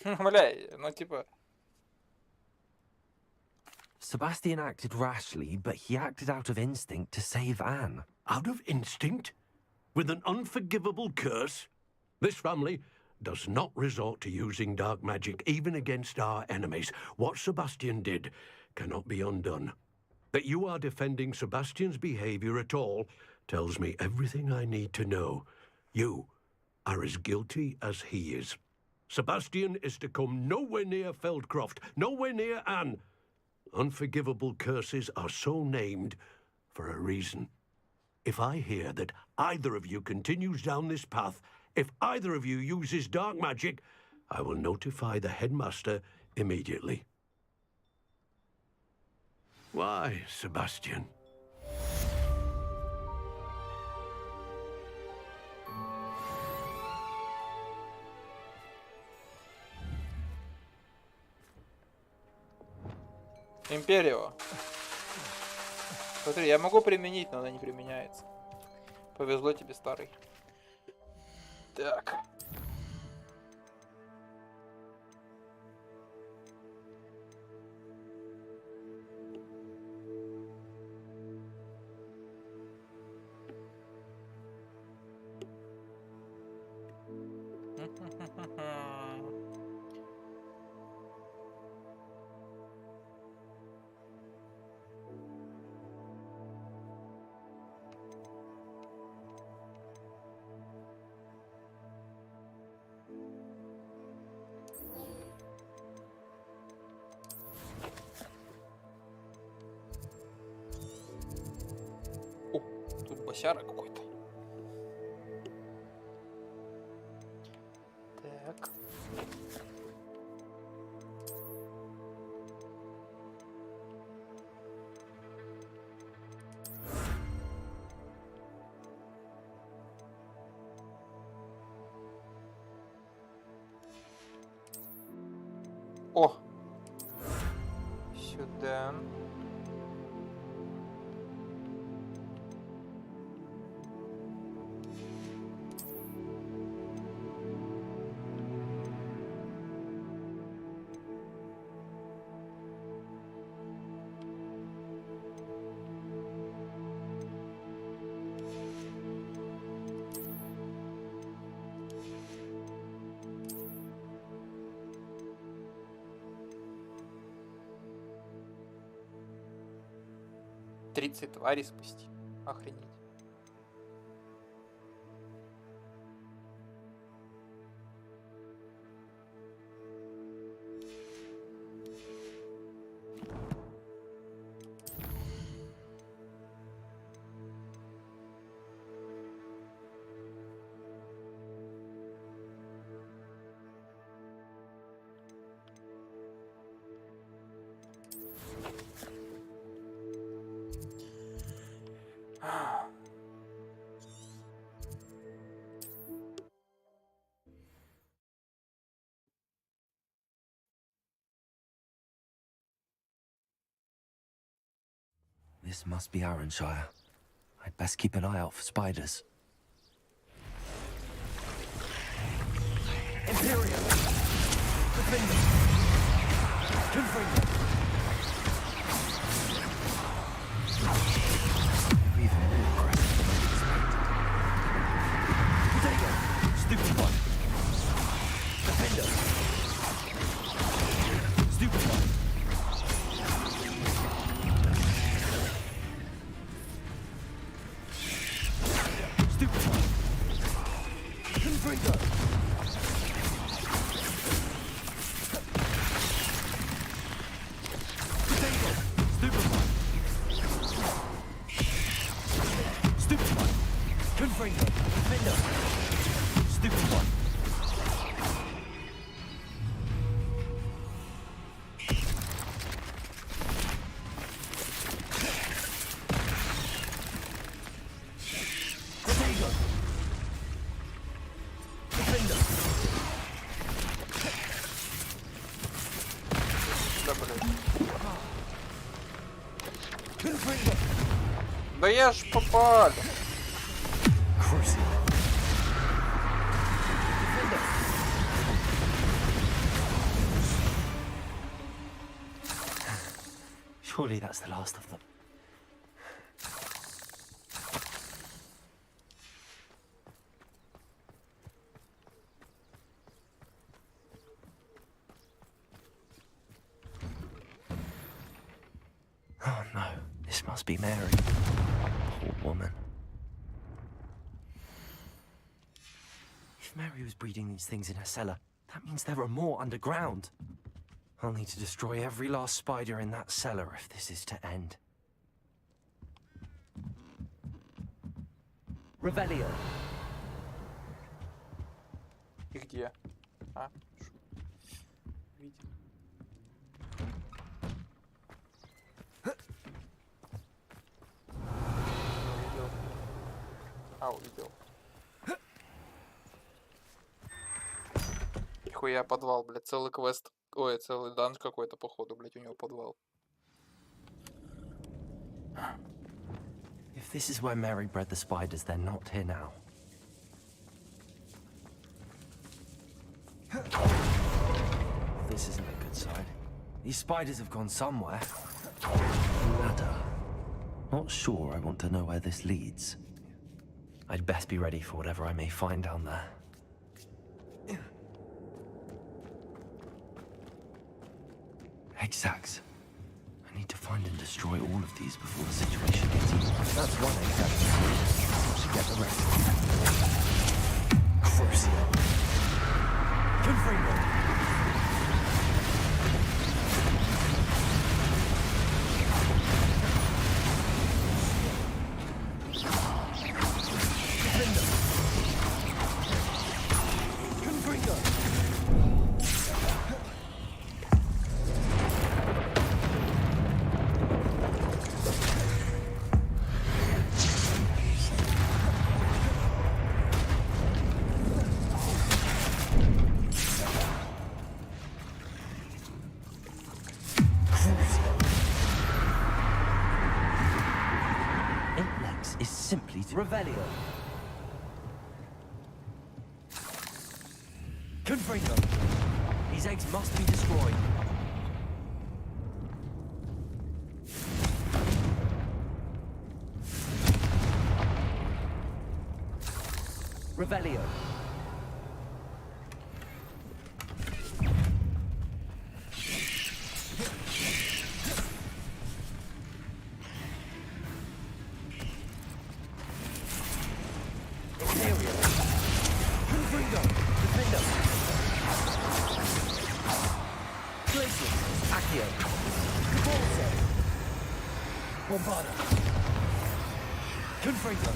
Бля, ну типа... Sebastian acted rashly, but he acted out of instinct to save Anne. Out of instinct? With an unforgivable curse? This family does not resort to using dark magic, even against our enemies. What Sebastian did cannot be undone. That you are defending Sebastian's behavior at all tells me everything I need to know. You are as guilty as he is. Sebastian is to come nowhere near Feldcroft, nowhere near Anne. Unforgivable curses are so named for a reason. If I hear that either of you continues down this path, if either of you uses dark magic, I will notify the headmaster immediately. Why, Sebastian? Империо. Смотри, я могу применить, но она не применяется. Повезло тебе, старый. Так. О, тут босяра какой-то. Так. О! Сюда. Тридцать тварей спасти. Охренеть. This must be Arranshire. I'd best keep an eye out for spiders. Imperium! Defend me! Confront them! You're even more aggressive than I'd expected. There you go! Stupid one! Defender! Confringo. Defender. Stupid one. Protego. Defender. Confringo. Да я ж попал. Cruising. Surely that's the last of them. Oh no, this must be Mary. Poor woman. If Mary was breeding these things in her cellar, that means there are more underground. I'll need to destroy every last spider in that cellar if this is to end. Revelio. И где? А, видел. Увидел. А, увидел. Нихуя подвал, блядь, целый квест. Ой, целый данж какой-то, походу, блядь, у него подвал. If this is where Mary bred the spiders, they're not here now. This isn't a good sign. These spiders have gone somewhere. Ladder. Not sure I want to know where this leads. I'd best be ready for whatever I may find down there. Egg sacs. I need to find and destroy all of these before the situation gets easier. That's one egg sac. I should get the rest. Crucio. Confringo. Simply to Revelio. Confringo. These eggs must be destroyed. Revelio. Confringo.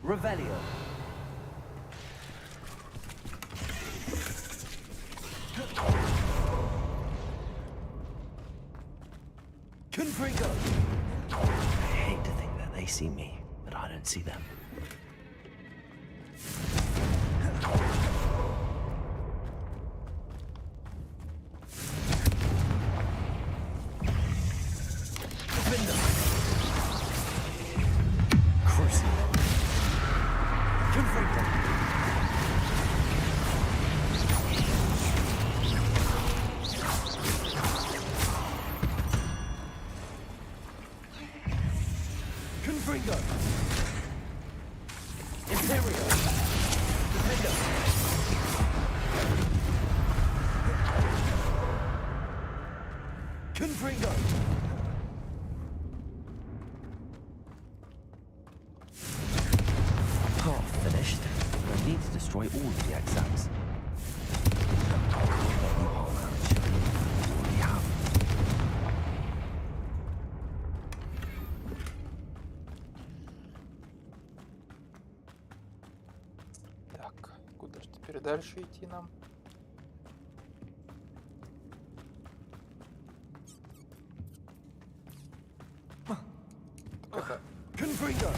Revelio. Confringo. I hate to think that they see me, but I don't see them. Half finished. I need to destroy all of the egg sacs. I can't let you harm out. You already have. дальше идти нам? Это... Не взрывается.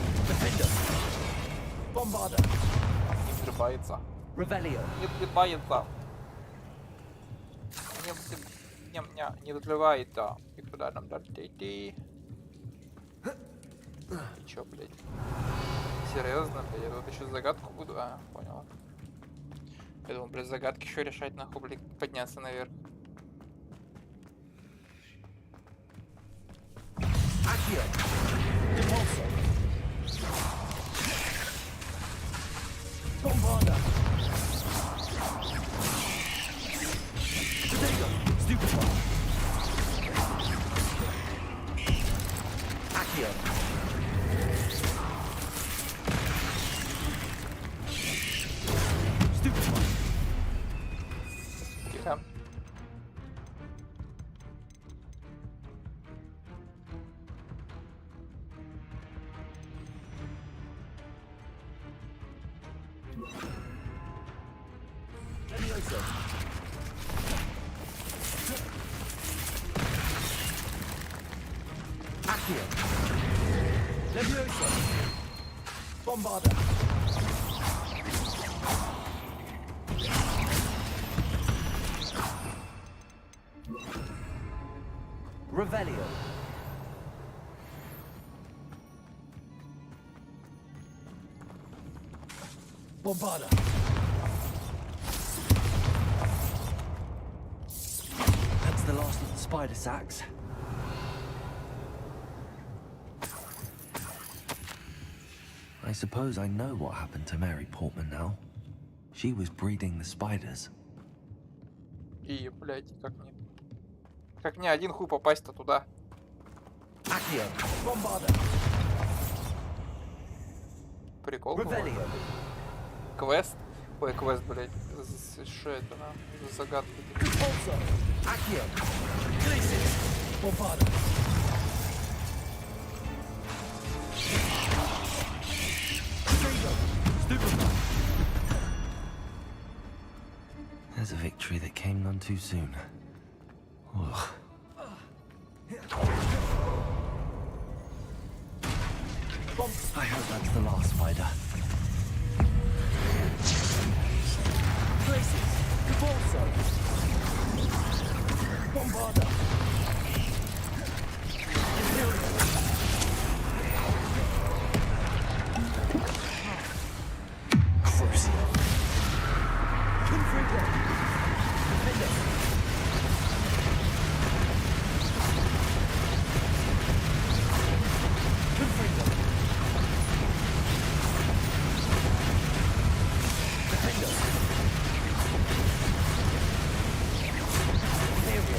Не взрывается. Не взрывается. И куда нам дальше идти? И чё, блядь? Серьезно, блядь? Я тут еще загадку буду. А, понял. Я думал, блядь, загадки еще решать, нахуй, блядь, подняться наверх. Тихо. Revelio. Bombarda. That's the last of the spider sacks. I suppose I know what happened to Mary Portman now. She was breeding the spiders. И, блядь, как мне один хуй попасть-то туда? Прикол. Квест? Ой, квест, блядь. Что это, за загадка? There's a victory that came none too soon. Ugh. I hope that's the last spider. Places. Cabalso. Bombarda. Crucial. Confringo. Defender. Confringo. Defender. There we go.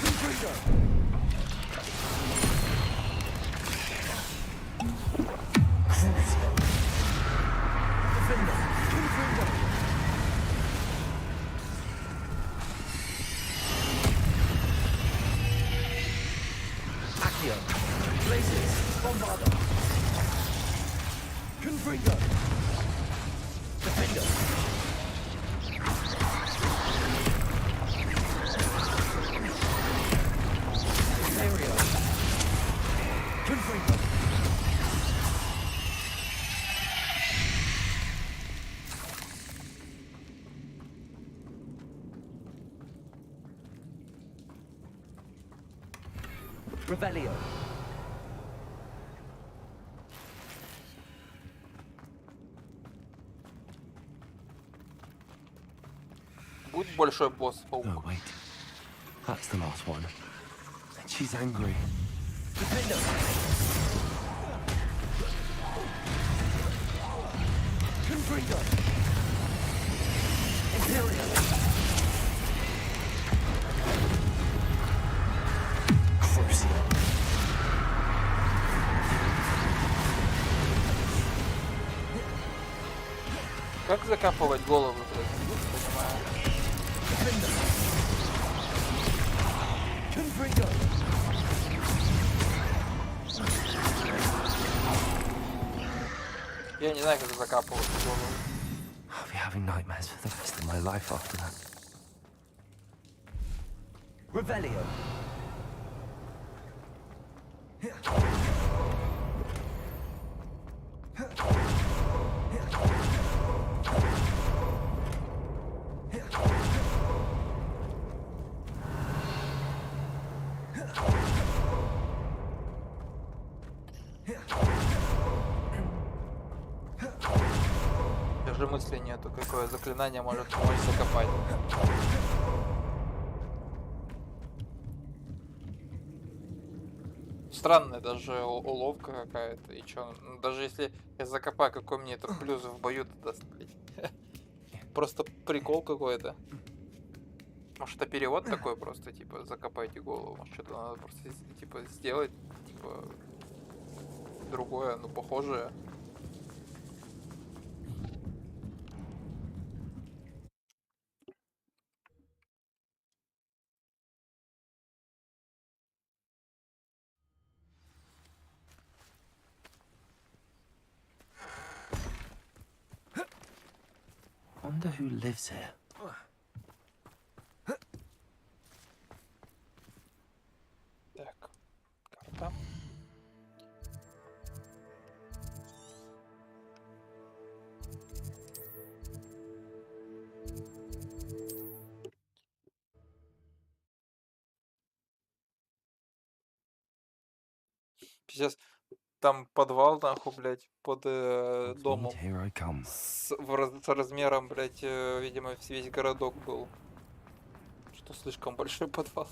Confringo. Crucial. Defender. Confringo. Accio. Blazes. Bombarda. Confringo. Defender. Aerial. Confringo. Revelio. Будет большой босс, паук. Oh, wait. That's the last one. And she's angry. Defender. Confringo. Imperial. Crucial. Как закапывать голову, блядь? Не понимаю. Defender. Confringo. Я не знаю, как закапывать голову. I'll be having nightmares for the rest of my life after that. Revelio. Даже мысли нету, какое заклинание может помочь закопать. Странная даже уловка какая-то. И чё, даже если я закопаю, какой мне это плюс в бою даст, блядь? Просто прикол какой-то. Может, это перевод такой просто, типа, закопайте голову. Может, что-то надо просто, типа, сделать, типа, другое, ну, похожее. Wonder who lives here. Так, карта. Сейчас там подвал, нахуй, блядь, под домом. Here I come. С размером, блядь, видимо, весь городок был. Что слишком большой подвал.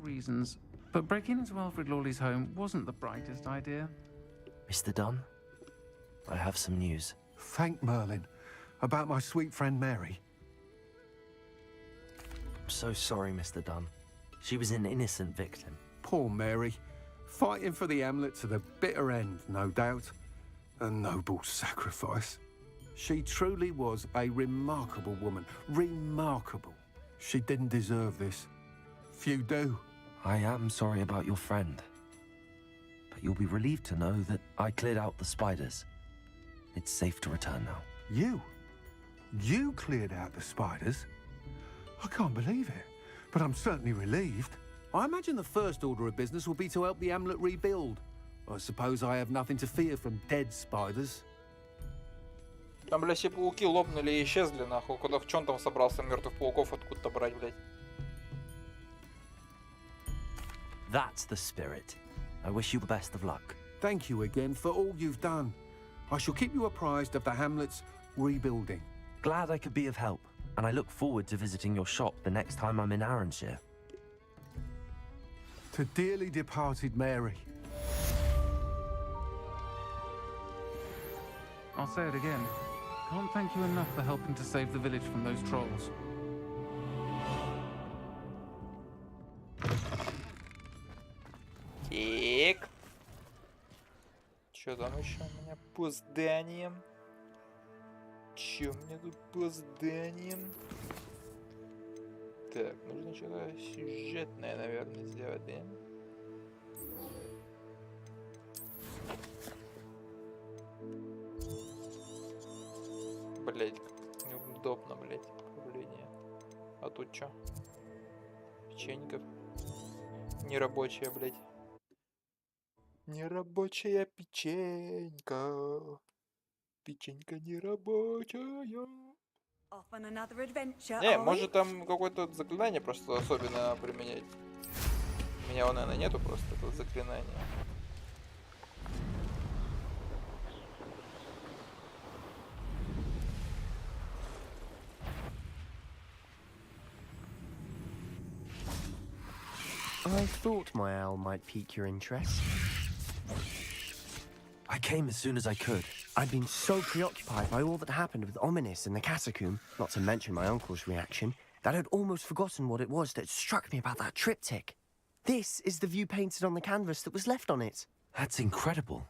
Reasons, but breaking into Alfred Lawley's home wasn't the brightest idea. Mr. Dunn, I have some news. Thank Merlin. About my sweet friend Mary. I'm so sorry, Mr. Dunn. She was an innocent victim. Poor Mary. Fighting for the Hamlet to the bitter end, no doubt. A noble sacrifice. She truly was a remarkable woman. Remarkable. She didn't deserve this. Few do. I am sorry about your friend. But you'll be relieved to know that I cleared out the spiders. It's safe to return now. You? You cleared out the spiders? I can't believe it, but I'm certainly relieved. I imagine the first order of business will be to help the Hamlet rebuild. I suppose I have nothing to fear from dead spiders. Там, блядь, все пауки лопнули и исчезли, нахуй. Куда в чем там собрался мертвых пауков откуда-то брать, блядь? That's the spirit. I wish you the best of luck. Thank you again for all you've done. I shall keep you apprised of the Hamlet's rebuilding. Glad I could be of help, and I look forward to visiting your shop the next time I'm in Arranshire. To dearly departed Mary. I'll say it again. Can't thank you enough for helping to save the village from those trolls. Так. Что там еще у меня по зданиям? Че у меня тут по зданиям? Так, нужно что-то сюжетное, наверное, сделать, да? Блять, неудобно, блять, управление. А тут что? Печенька. Нерабочая, блять. Нерабочая печенька. Печенька нерабочая. Не, может там какое-то заклинание просто особенно применять. У меня его, наверное, нету просто этого заклинания. I thought my owl might pique your interest. I came as soon as I could. I'd been so preoccupied by all that happened with Ominis in the catacomb, not to mention my uncle's reaction, that I'd almost forgotten what it was that struck me about that triptych. This is the view painted on the canvas that was left on it. That's incredible.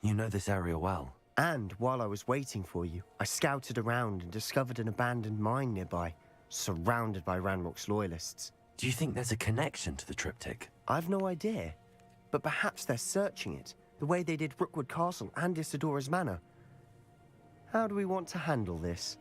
You know this area well. And while I was waiting for you, I scouted around and discovered an abandoned mine nearby, surrounded by Ranrock's loyalists. Do you think there's a connection to the triptych? I've no idea, but perhaps they're searching it, the way they did Rookwood Castle and Isidora's Manor. How do we want to handle this?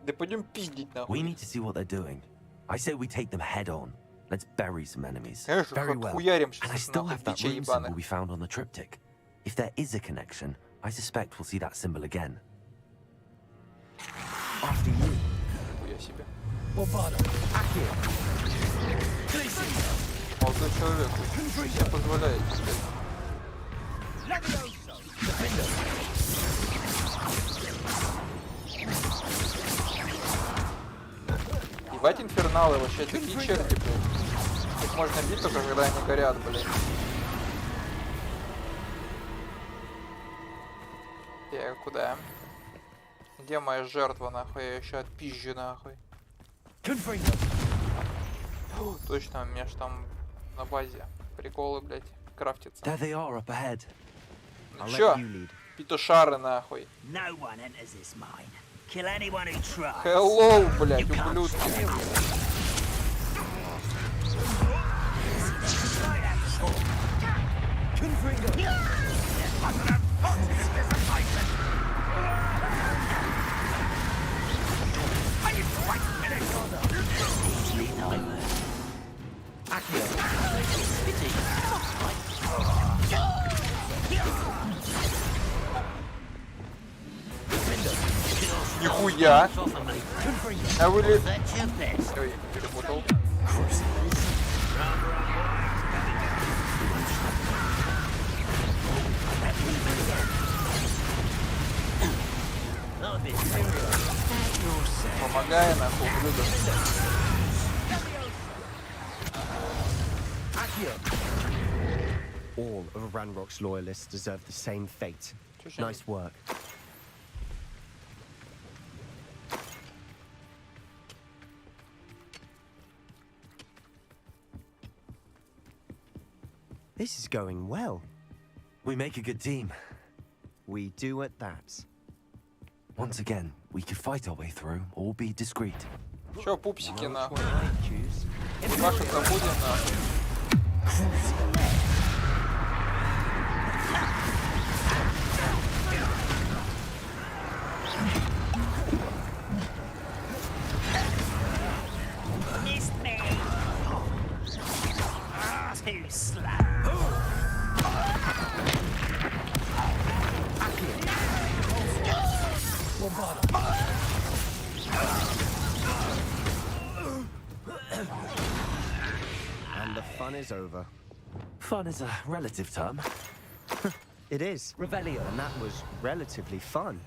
Да пойдем пиздить нахуй. We need to see what they're doing. I say we take them head on. Let's bury some enemies. Конечно, Very well. хуярим And I сейчас still нахуй have that бича rune symbol ебаных. we found on the triptych. If there is a connection, I suspect we'll see that symbol again. After you. Хуя себе. Молодой человек, вы себе позволяете сказать. Ебать инферналы вообще такие черти, блядь. Их можно бить только когда они горят, блядь. Я куда? Где моя жертва, нахуй? Я еще отпизжу, нахуй. О, точно, у меня ж там на базе приколы, блядь, крафтятся. There they are up ahead. Ну чё? Петушары, нахуй. No one enters this mine. Kill anyone who tries. Hello, блядь, ублюдки. Нихуя! А вы ли... Ой, перепутал. Помогай, нахуй, ублюдок. All of Ranrock's loyalists deserve the same fate. Nice work. This is going well. We make a good team. We do at that. Once again, we could fight our way through or be discreet. Чё, пупсики, нахуй? Ваши забудем, нахуй. Too slow. And the fun is over. Fun is a relative term. It is. Revelio. And that was relatively fun.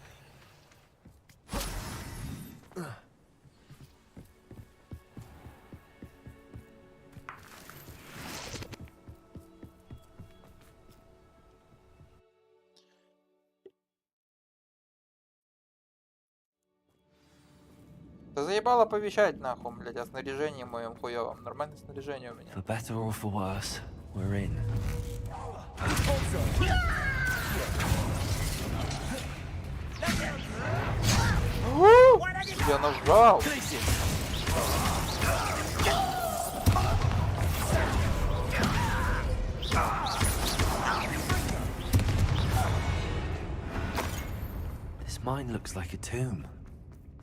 Да заебало оповещать, нахуй, блядь, о снаряжении моем хуёвом. Нормальное снаряжение у меня. For better or for worse, we're in. Я нажал. This mine looks like a tomb.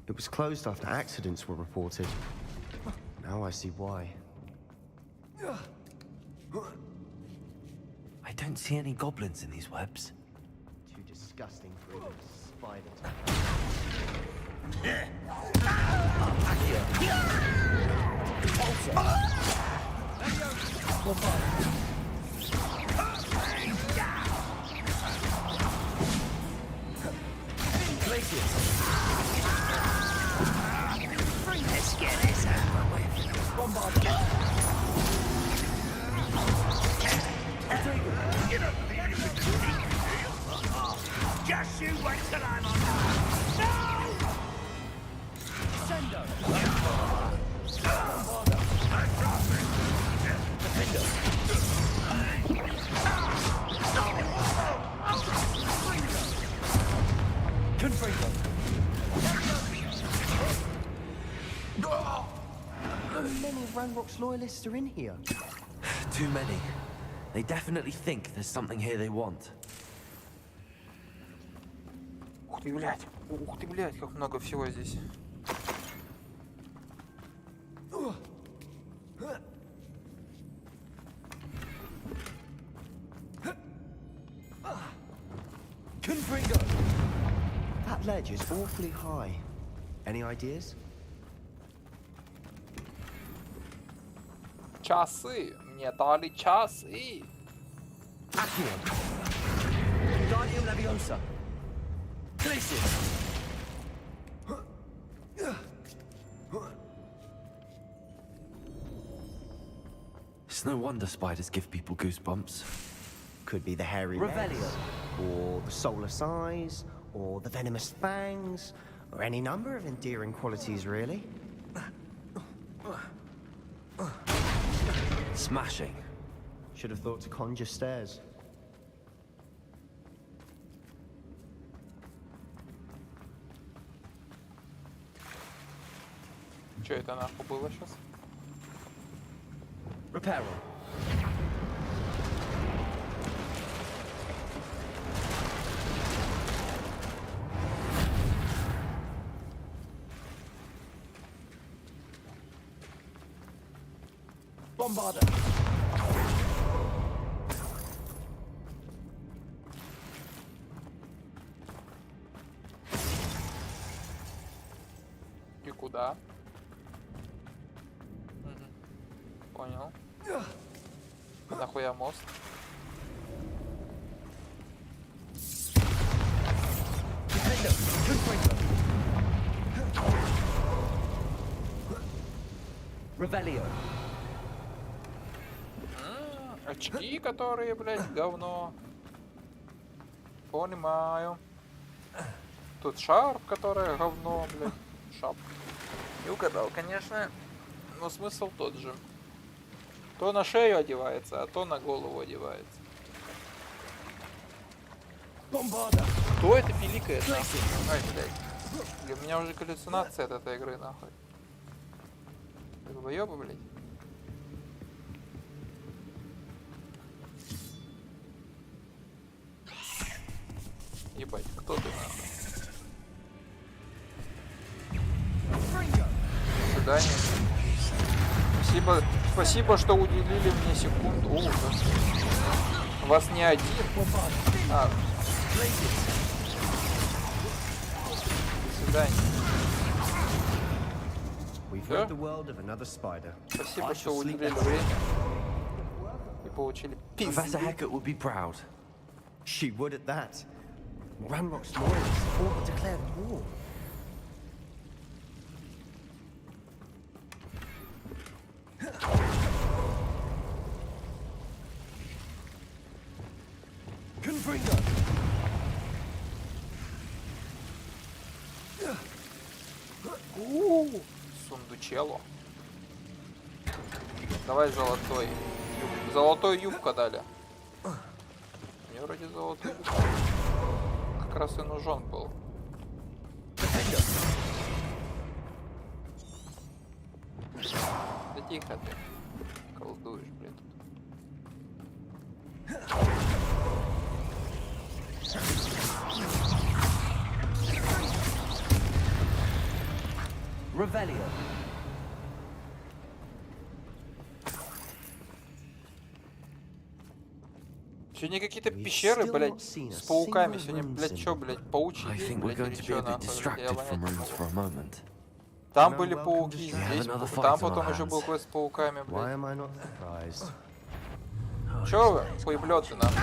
It was closed after accidents were reported. Now I see why. I don't see any goblins in these webs. Too disgusting for even a spider Let's get this over with. Bombard. Just you wait till I'm on. No! Sendo. How many of Ranrock's loyalists are in here? Too many. They definitely think there's something here they want. Ух ты, блядь, как много всего здесь. That ledge is awfully high. Any ideas? Часы. Мне дали часы. It's no wonder spiders give people goosebumps. Could be the hairy legs, or the soulless eyes, or the venomous fangs, or any number of endearing qualities, really. Smashing. Should have thought to conjure stairs. Что это нахуй было сейчас? Repair. Bombarder. И куда? Понял. Нахуя мост? Revelio. Очки, которые, блядь, говно. Понимаю. Тут шарф, который говно, блядь. Шапка. Не угадал, конечно. Но смысл тот же. То на шею одевается, а то на голову одевается. Кто это пиликает, нахуй? Ай, блядь. У меня уже галлюцинация от этой игры, нахуй. Долбоёбы, блядь. Ебать, кто ты, нахуй? До свидания. Спасибо, что уделили мне секунду. Ужас. Вас не один. А. До свидания. Спасибо, что уделили время и получили пизды. Professor Heckett would be proud. She would at that. Ranrock's loyalists all but declared war. Сундучело. Давай золотой. Золотой юбка дали. Мне вроде золотой юбка. Как раз и нужен был. Да тихо ты. Колдуешь, блядь. Revelio. Сегодня какие-то пещеры, блядь, с пауками. Сегодня, блядь, чё, блядь, паучий день, блядь, или чё, нахуй? Там были пауки, здесь там потом еще был квест с пауками, блядь. Чё вы, хуеблёты, нахуй?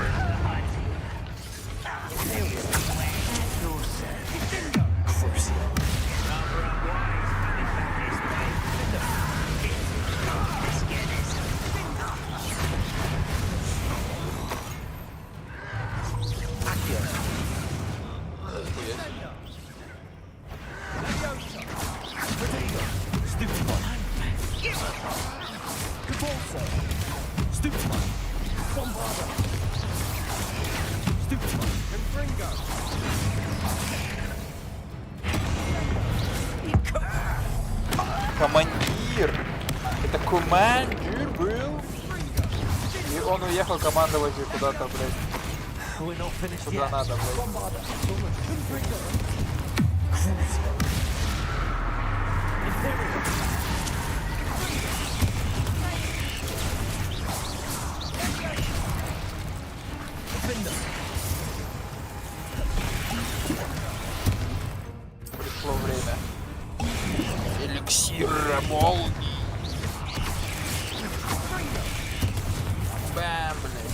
Командир! Это командир был! И он уехал командовать куда-то, блядь. Куда надо, блядь. молнии. Бам, блядь.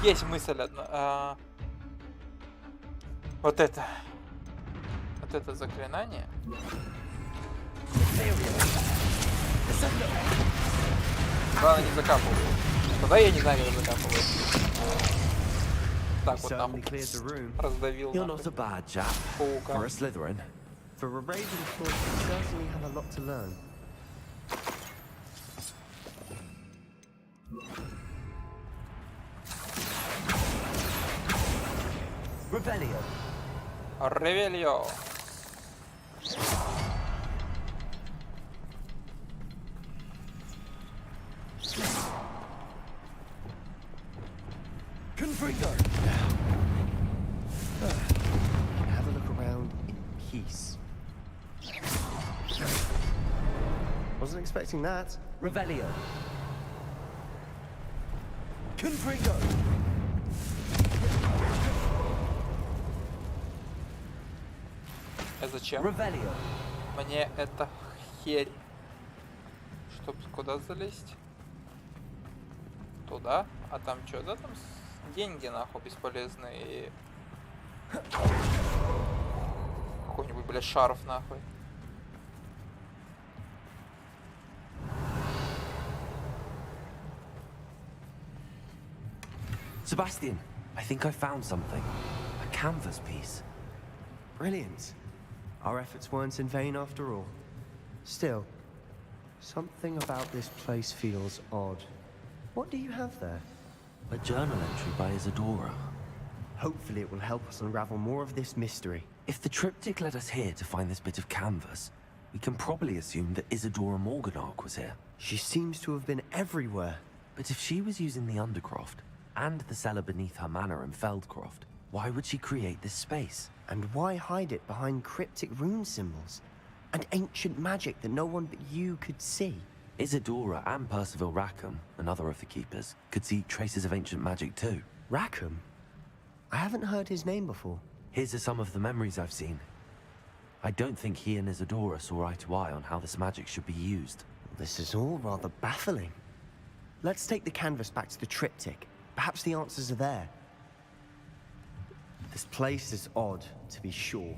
Есть мысль одна. Вот это заклинание. Главное, не закапываю. Тогда я не знаю, как закапывать. Так вот нахуй. Раздавил нахуй. Паука. For a Slytherin. For a Ravenclaw, you certainly have a lot to learn. Revelio. Ревельо. Confringo. Have a look around in peace. Wasn't expecting that. Revelio. Confringo. А зачем? Revelio. Мне эта херь. Чтоб куда залезть? Туда? А там что? Да там деньги нахуй бесполезные. Какой-нибудь, блядь, шарф нахуй. Sebastian, I think I found something. A canvas piece. Brilliant. Our efforts weren't in vain after all. Still, something about this place feels odd. What do you have there? A journal entry by Isadora. Hopefully it will help us unravel more of this mystery. If the triptych led us here to find this bit of canvas, we can probably assume that Isadora Morganach was here. She seems to have been everywhere. But if she was using the Undercroft, and the cellar beneath her manor in Feldcroft, why would she create this space? And why hide it behind cryptic rune symbols? And ancient magic that no one but you could see? Isadora and Percival Rackham, another of the keepers, could see traces of ancient magic too. Rackham? I haven't heard his name before. His are some of the memories I've seen. I don't think he and Isadora saw eye to eye on how this magic should be used. This is all rather baffling. Let's take the canvas back to the triptych. Perhaps the answers are there. This place is odd, to be sure,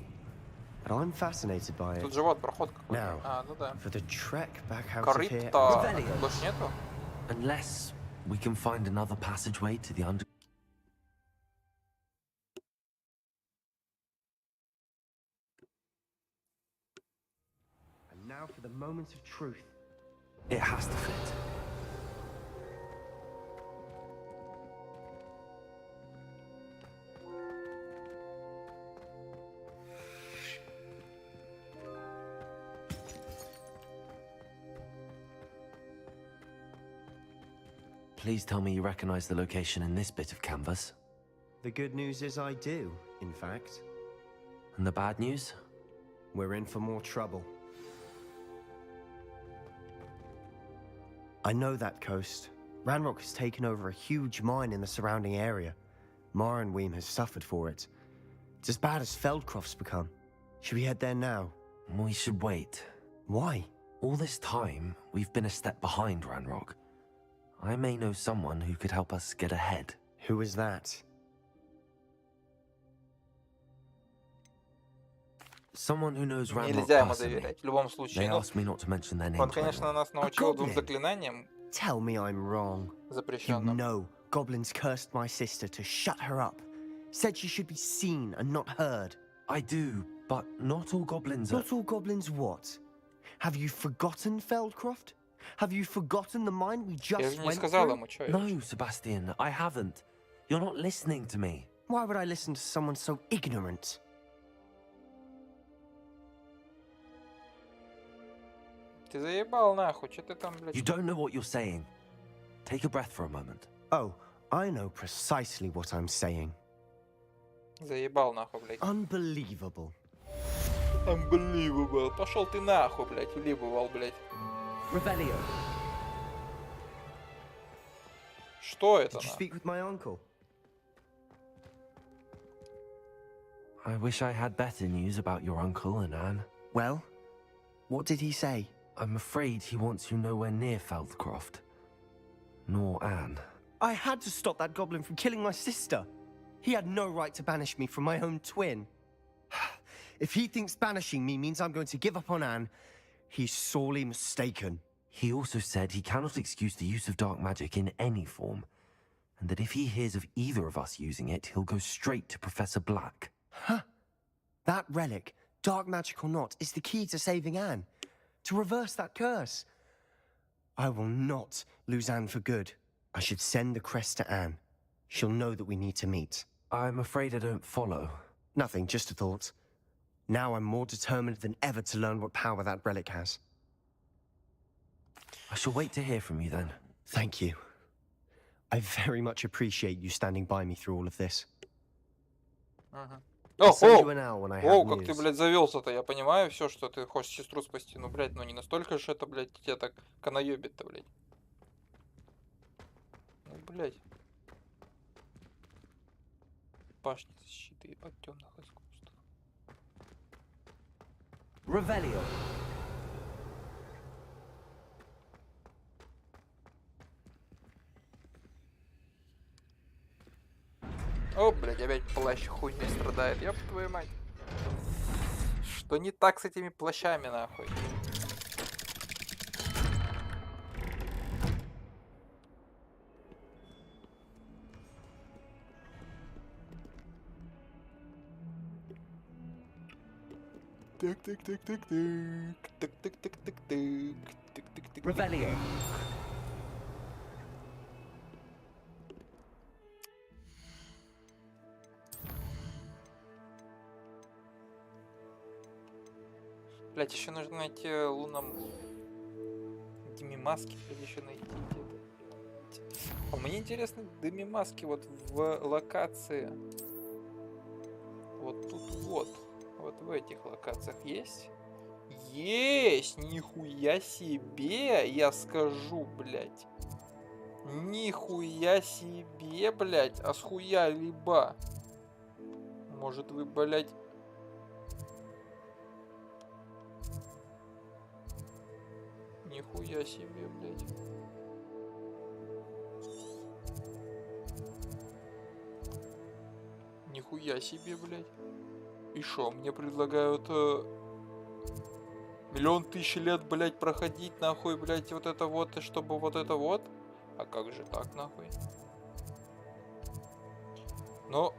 but I'm fascinated by it. Тут же вот проход какой-то. Now, А, ну да. for the trek back out of here. Корыто. Больше нету? Unless we can find another passageway to the under... And now for the moment of truth. It has to fit. Please tell me you recognize the location in this bit of canvas. The good news is I do, in fact. And the bad news? We're in for more trouble. I know that coast. Ranrock has taken over a huge mine in the surrounding area. Marenweem has suffered for it. It's as bad as Feldcroft's become. Should we head there now? We should wait. Why? All this time, we've been a step behind Ranrock. I may know someone who could help us get ahead. Who is that? Someone who knows Ranrock Нельзя ему personally. доверять. В любом They случае. asked me not to mention their name. Он, конечно, нас научил двум заклинаниям. Tell me I'm wrong. You Запрещенным. know goblins cursed my sister to shut her up. Said she should be seen and not heard. I do, but not all goblins are... Not all goblins what? Have you forgotten Feldcroft? Have you forgotten the mine we Я just же не went сказал through? ему, что я. No, Sebastian, I haven't. You're not listening to me. Why would I listen to someone so ignorant? Ты заебал нахуй, что ты там, блядь? You don't know what you're saying. Take a breath for a moment. Oh, I know precisely what I'm saying. Заебал нахуй, блядь. Unbelievable. Unbelievable. Пошел ты нахуй, блядь, улибывал, блядь. Revelio. Что это? Did you speak with my uncle? I wish I had better news about your uncle and Anne. Well, what did he say? I'm afraid he wants you nowhere near Feldcroft. Nor Anne. I had to stop that goblin from killing my sister. He had no right to banish me from my own twin. If he thinks banishing me means I'm going to give up on Anne, he's sorely mistaken. He also said he cannot excuse the use of dark magic in any form, and that if he hears of either of us using it, he'll go straight to Professor Black. Huh? That relic, dark magic or not, is the key to saving Anne. To reverse that curse. I will not lose Anne for good. I should send the crest to Anne. She'll know that we need to meet. I'm afraid I don't follow. Nothing, just a thought. Now I'm more determined than ever to learn what power that relic has. I shall wait to hear from you then. Thank you. I very much appreciate you standing by me through all of this. О, О, как ты, блядь, завелся-то, я понимаю все, что ты хочешь сестру спасти, ну, блядь, ну не настолько же это, блядь, тебя так канаёбит-то, блядь. Ну, блядь. Башни защиты от темных искусств. Revelio. О, блядь, опять плащ хуйней страдает, ёб твою мать. Что не так с этими плащами, нахуй? Revelio. Блять, еще нужно найти лунам дымимаски, блядь, еще найти где-то. А мне интересно, дымимаски вот в локации. Вот тут вот. Вот в этих локациях есть? Есть! Нихуя себе! Я скажу, блядь. Нихуя себе, блядь. А схуя либо. Может вы, блядь... Нихуя себе, блядь. Нихуя себе, блядь. И шо, мне предлагают миллион тысяч лет, блядь, проходить, нахуй, блядь, вот это вот, и чтобы вот это вот? А как же так, нахуй? Но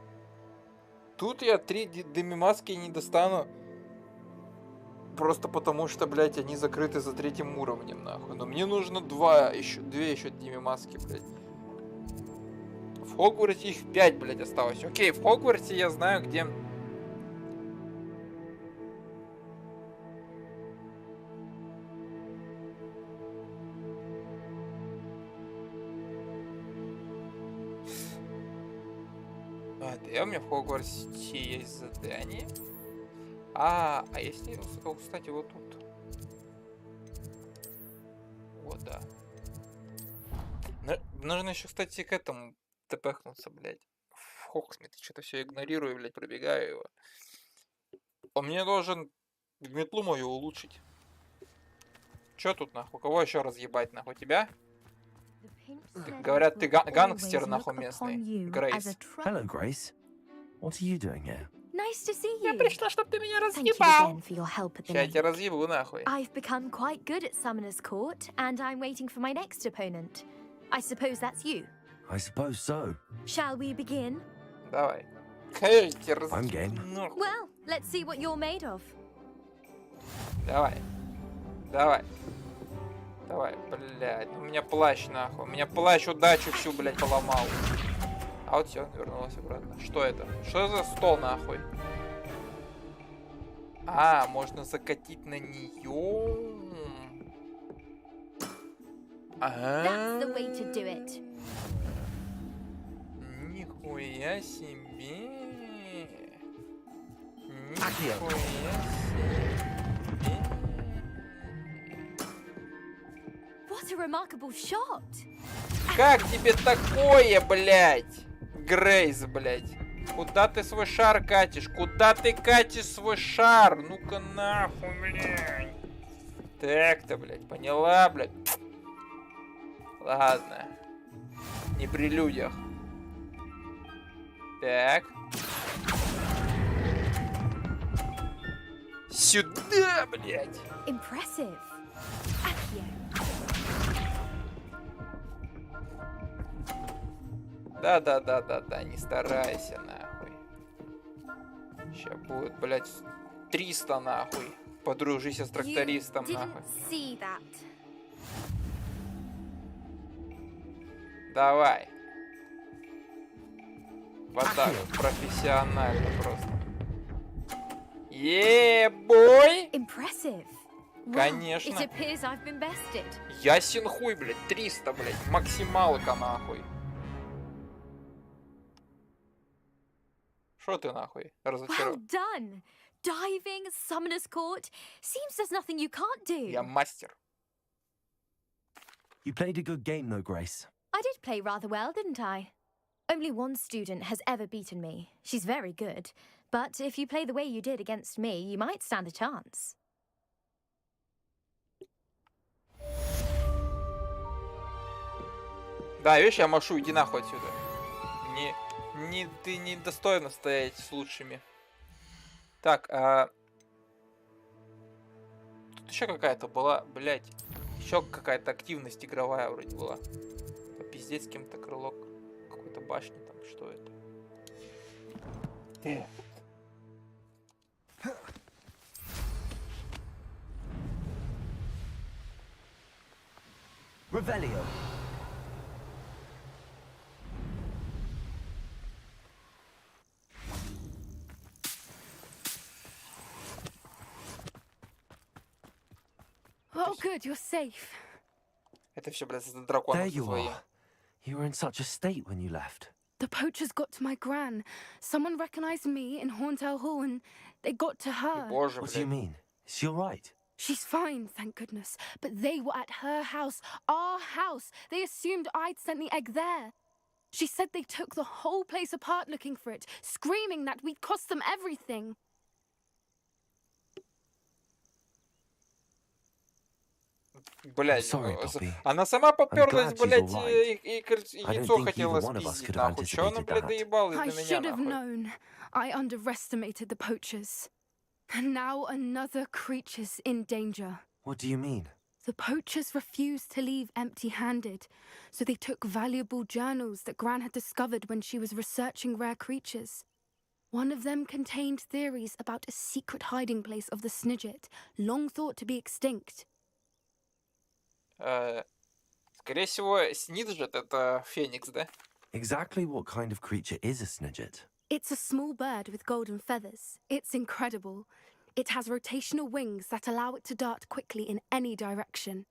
тут я 3 дымимаски не достану. Просто потому что, блядь, они закрыты за 3-м уровнем, нахуй. Но мне нужно 2 еще дымимаски, блядь. В Хогвартсе их 5, блядь, осталось. Окей, в Хогвартсе я знаю, где... Где у меня в Хогвартсе есть задание? А если... кстати, вот тут. Вот, да. Нужно еще, кстати, к этому тпхнуться, блядь. В Хогсмит. Что-то все игнорирую, блядь, пробегаю его. Он мне должен метлу мою улучшить. Че тут, нахуй? Кого еще разъебать, нахуй? Тебя? Говорят, ты гангстер, нахуй, местный. Грейс. Hello, Grace. What are you doing here? Nice to see you. Я пришла, чтобы ты меня Thank you разъебал. again for your help at the Я lake. тебя разъебу, нахуй. I've become quite good at Summoner's Court, and I'm waiting for my next opponent. I suppose that's you. I suppose so. Shall we begin? Давай. Конечно, я I'm game. разъебу. Well, let's see what you're made of. Давай. Давай. Давай, блядь. У меня плащ, нахуй. У меня плащ удачу всю, блядь, поломал. А вот все, вернулась обратно. Что это? Что за стол, нахуй? А, можно закатить на нее. That's the way to do it. Нихуя себе. Акио. Нихуя себе. What a remarkable shot. Как тебе такое, блядь? Грейс, блядь. Куда ты свой шар катишь? Куда ты катишь свой шар? Ну-ка нахуй, блядь. Так-то, блядь, поняла, блядь. Ладно. Не при людях. Так. Сюда, блядь. Impressive. Да, не старайся, нахуй. Сейчас будет, блядь, 300, нахуй. Подружись с трактористом, нахуй. Давай. Вот так вот, профессионально просто. Е-бой! Impressive. Конечно. It appears I've been bested. Ясен хуй, блядь, 300, блядь, максималка, нахуй. Что ты, нахуй, разочарован? Well done. Diving, summoner's court. Seems there's nothing you can't do. Я мастер. You played a good game though, Grace. I did play rather well, didn't I? Only one student has ever beaten me. She's very good. But if you play the way you did against me, you might stand a chance. Да, видишь, я машу, иди нахуй отсюда. Ты не достойна стоять с лучшими. Так, тут еще какая-то была, блядь. Еще какая-то активность игровая вроде была. Пиздец, с кем-то крыло какой-то башни там, что это? Revelio. Oh, good, you're safe. Это все, блядь, за драконом There you своим. are. You were in such a state when you left. The poachers got to my gran. Someone recognized me in Hauntel Hall and they got to her. Боже, What do you блядь. mean? Is she alright? She's fine, thank goodness. But they were at her house, our house. They assumed I'd sent the egg there. She said they took the whole place apart looking for it, screaming that we'd cost them everything. Блядь, Sorry, Poppy. она сама поперлась, glad she's блядь, alright. и I don't яйцо think хотела either one of us спиздить, could have нахуй. Чё она, anticipated блядь, that. доебалась I до меня, should have нахуй? known. I underestimated the poachers. And now another creature's in danger. What do you mean? The poachers refused to leave empty-handed, so they took valuable journals that Gran had discovered when she was researching rare creatures. One of them contained theories about a secret hiding place of the Snidget, long thought to be extinct. Скорее всего, Сниджет это Феникс, да? Exactly what kind of creature is a Snidget? It's a small bird with golden feathers. It's incredible. It has rotational wings that allow it to dart quickly in any direction.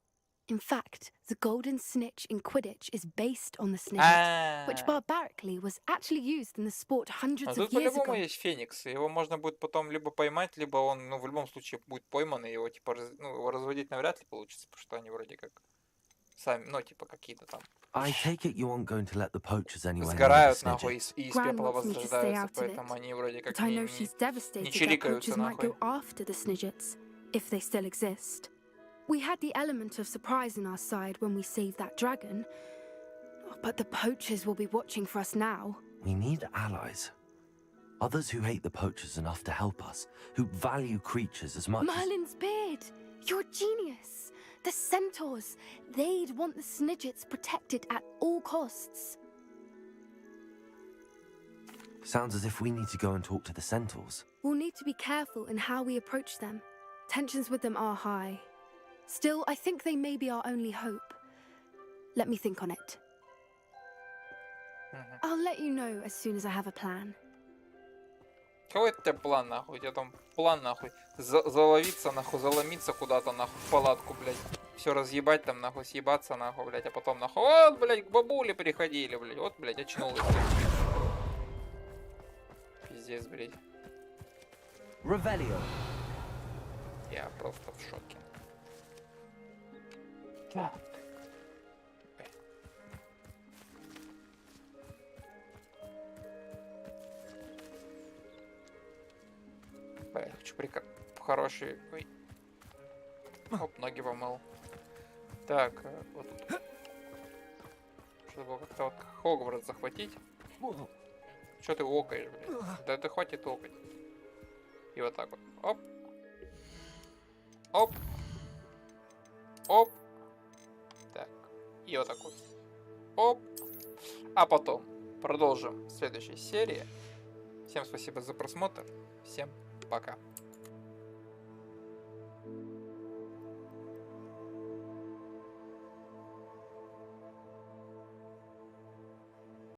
In fact, the golden snitch in Quidditch is based on the Snidget, which barbarically was actually used in the sport hundreds А of тут years по-любому ago. есть Феникс. Его можно будет потом либо поймать, либо он, ну, в любом случае будет пойман, и его, типа, его разводить навряд ли получится, потому что они вроде как сами, ну, типа, какие-то там I take it you aren't going to let the poachers anywhere near the сгорают, нахуй, Snidget. и из Gran пепла wants me to stay возрождаются, out of it. поэтому они вроде как But I не know she's devastated that чирикаются, poachers might нахуй. go after the Snidgets, if they still exist. We had the element of surprise on our side when we saved that dragon, but the poachers will be watching for us now. We need allies. Others who hate the poachers enough to help us, who value creatures as much as... Merlin's beard! You're a genius! The centaurs! They'd want the Snidgets protected at all costs. Sounds as if we need to go and talk to the centaurs. We'll need to be careful in how we approach them. Tensions with them are high. Still, I think they may be our only hope. Let me think on it. I'll let you know as soon as I have a plan. Какой это у тебя план, нахуй? У тебя там план, нахуй. Заловиться, нахуй, заломиться куда-то, нахуй, в палатку, блядь. Все разъебать там, нахуй, съебаться, нахуй, блядь. А потом, нахуй, вот, блядь, к бабуле приходили, блядь. Вот, блядь, очнулась. Пиздец, блядь. Revelio. Я просто в шоке. Так. Бля, хочу хороший... Ой. Оп, ноги помыл. Так, вот тут. Чтобы как-то вот Хогвартс захватить. Что ты окаешь, блядь? Да это хватит окать. И вот так вот. Оп. Оп. Оп. Так. И вот так вот. Оп. А потом продолжим в следующей серии. Всем спасибо за просмотр. Всем пока.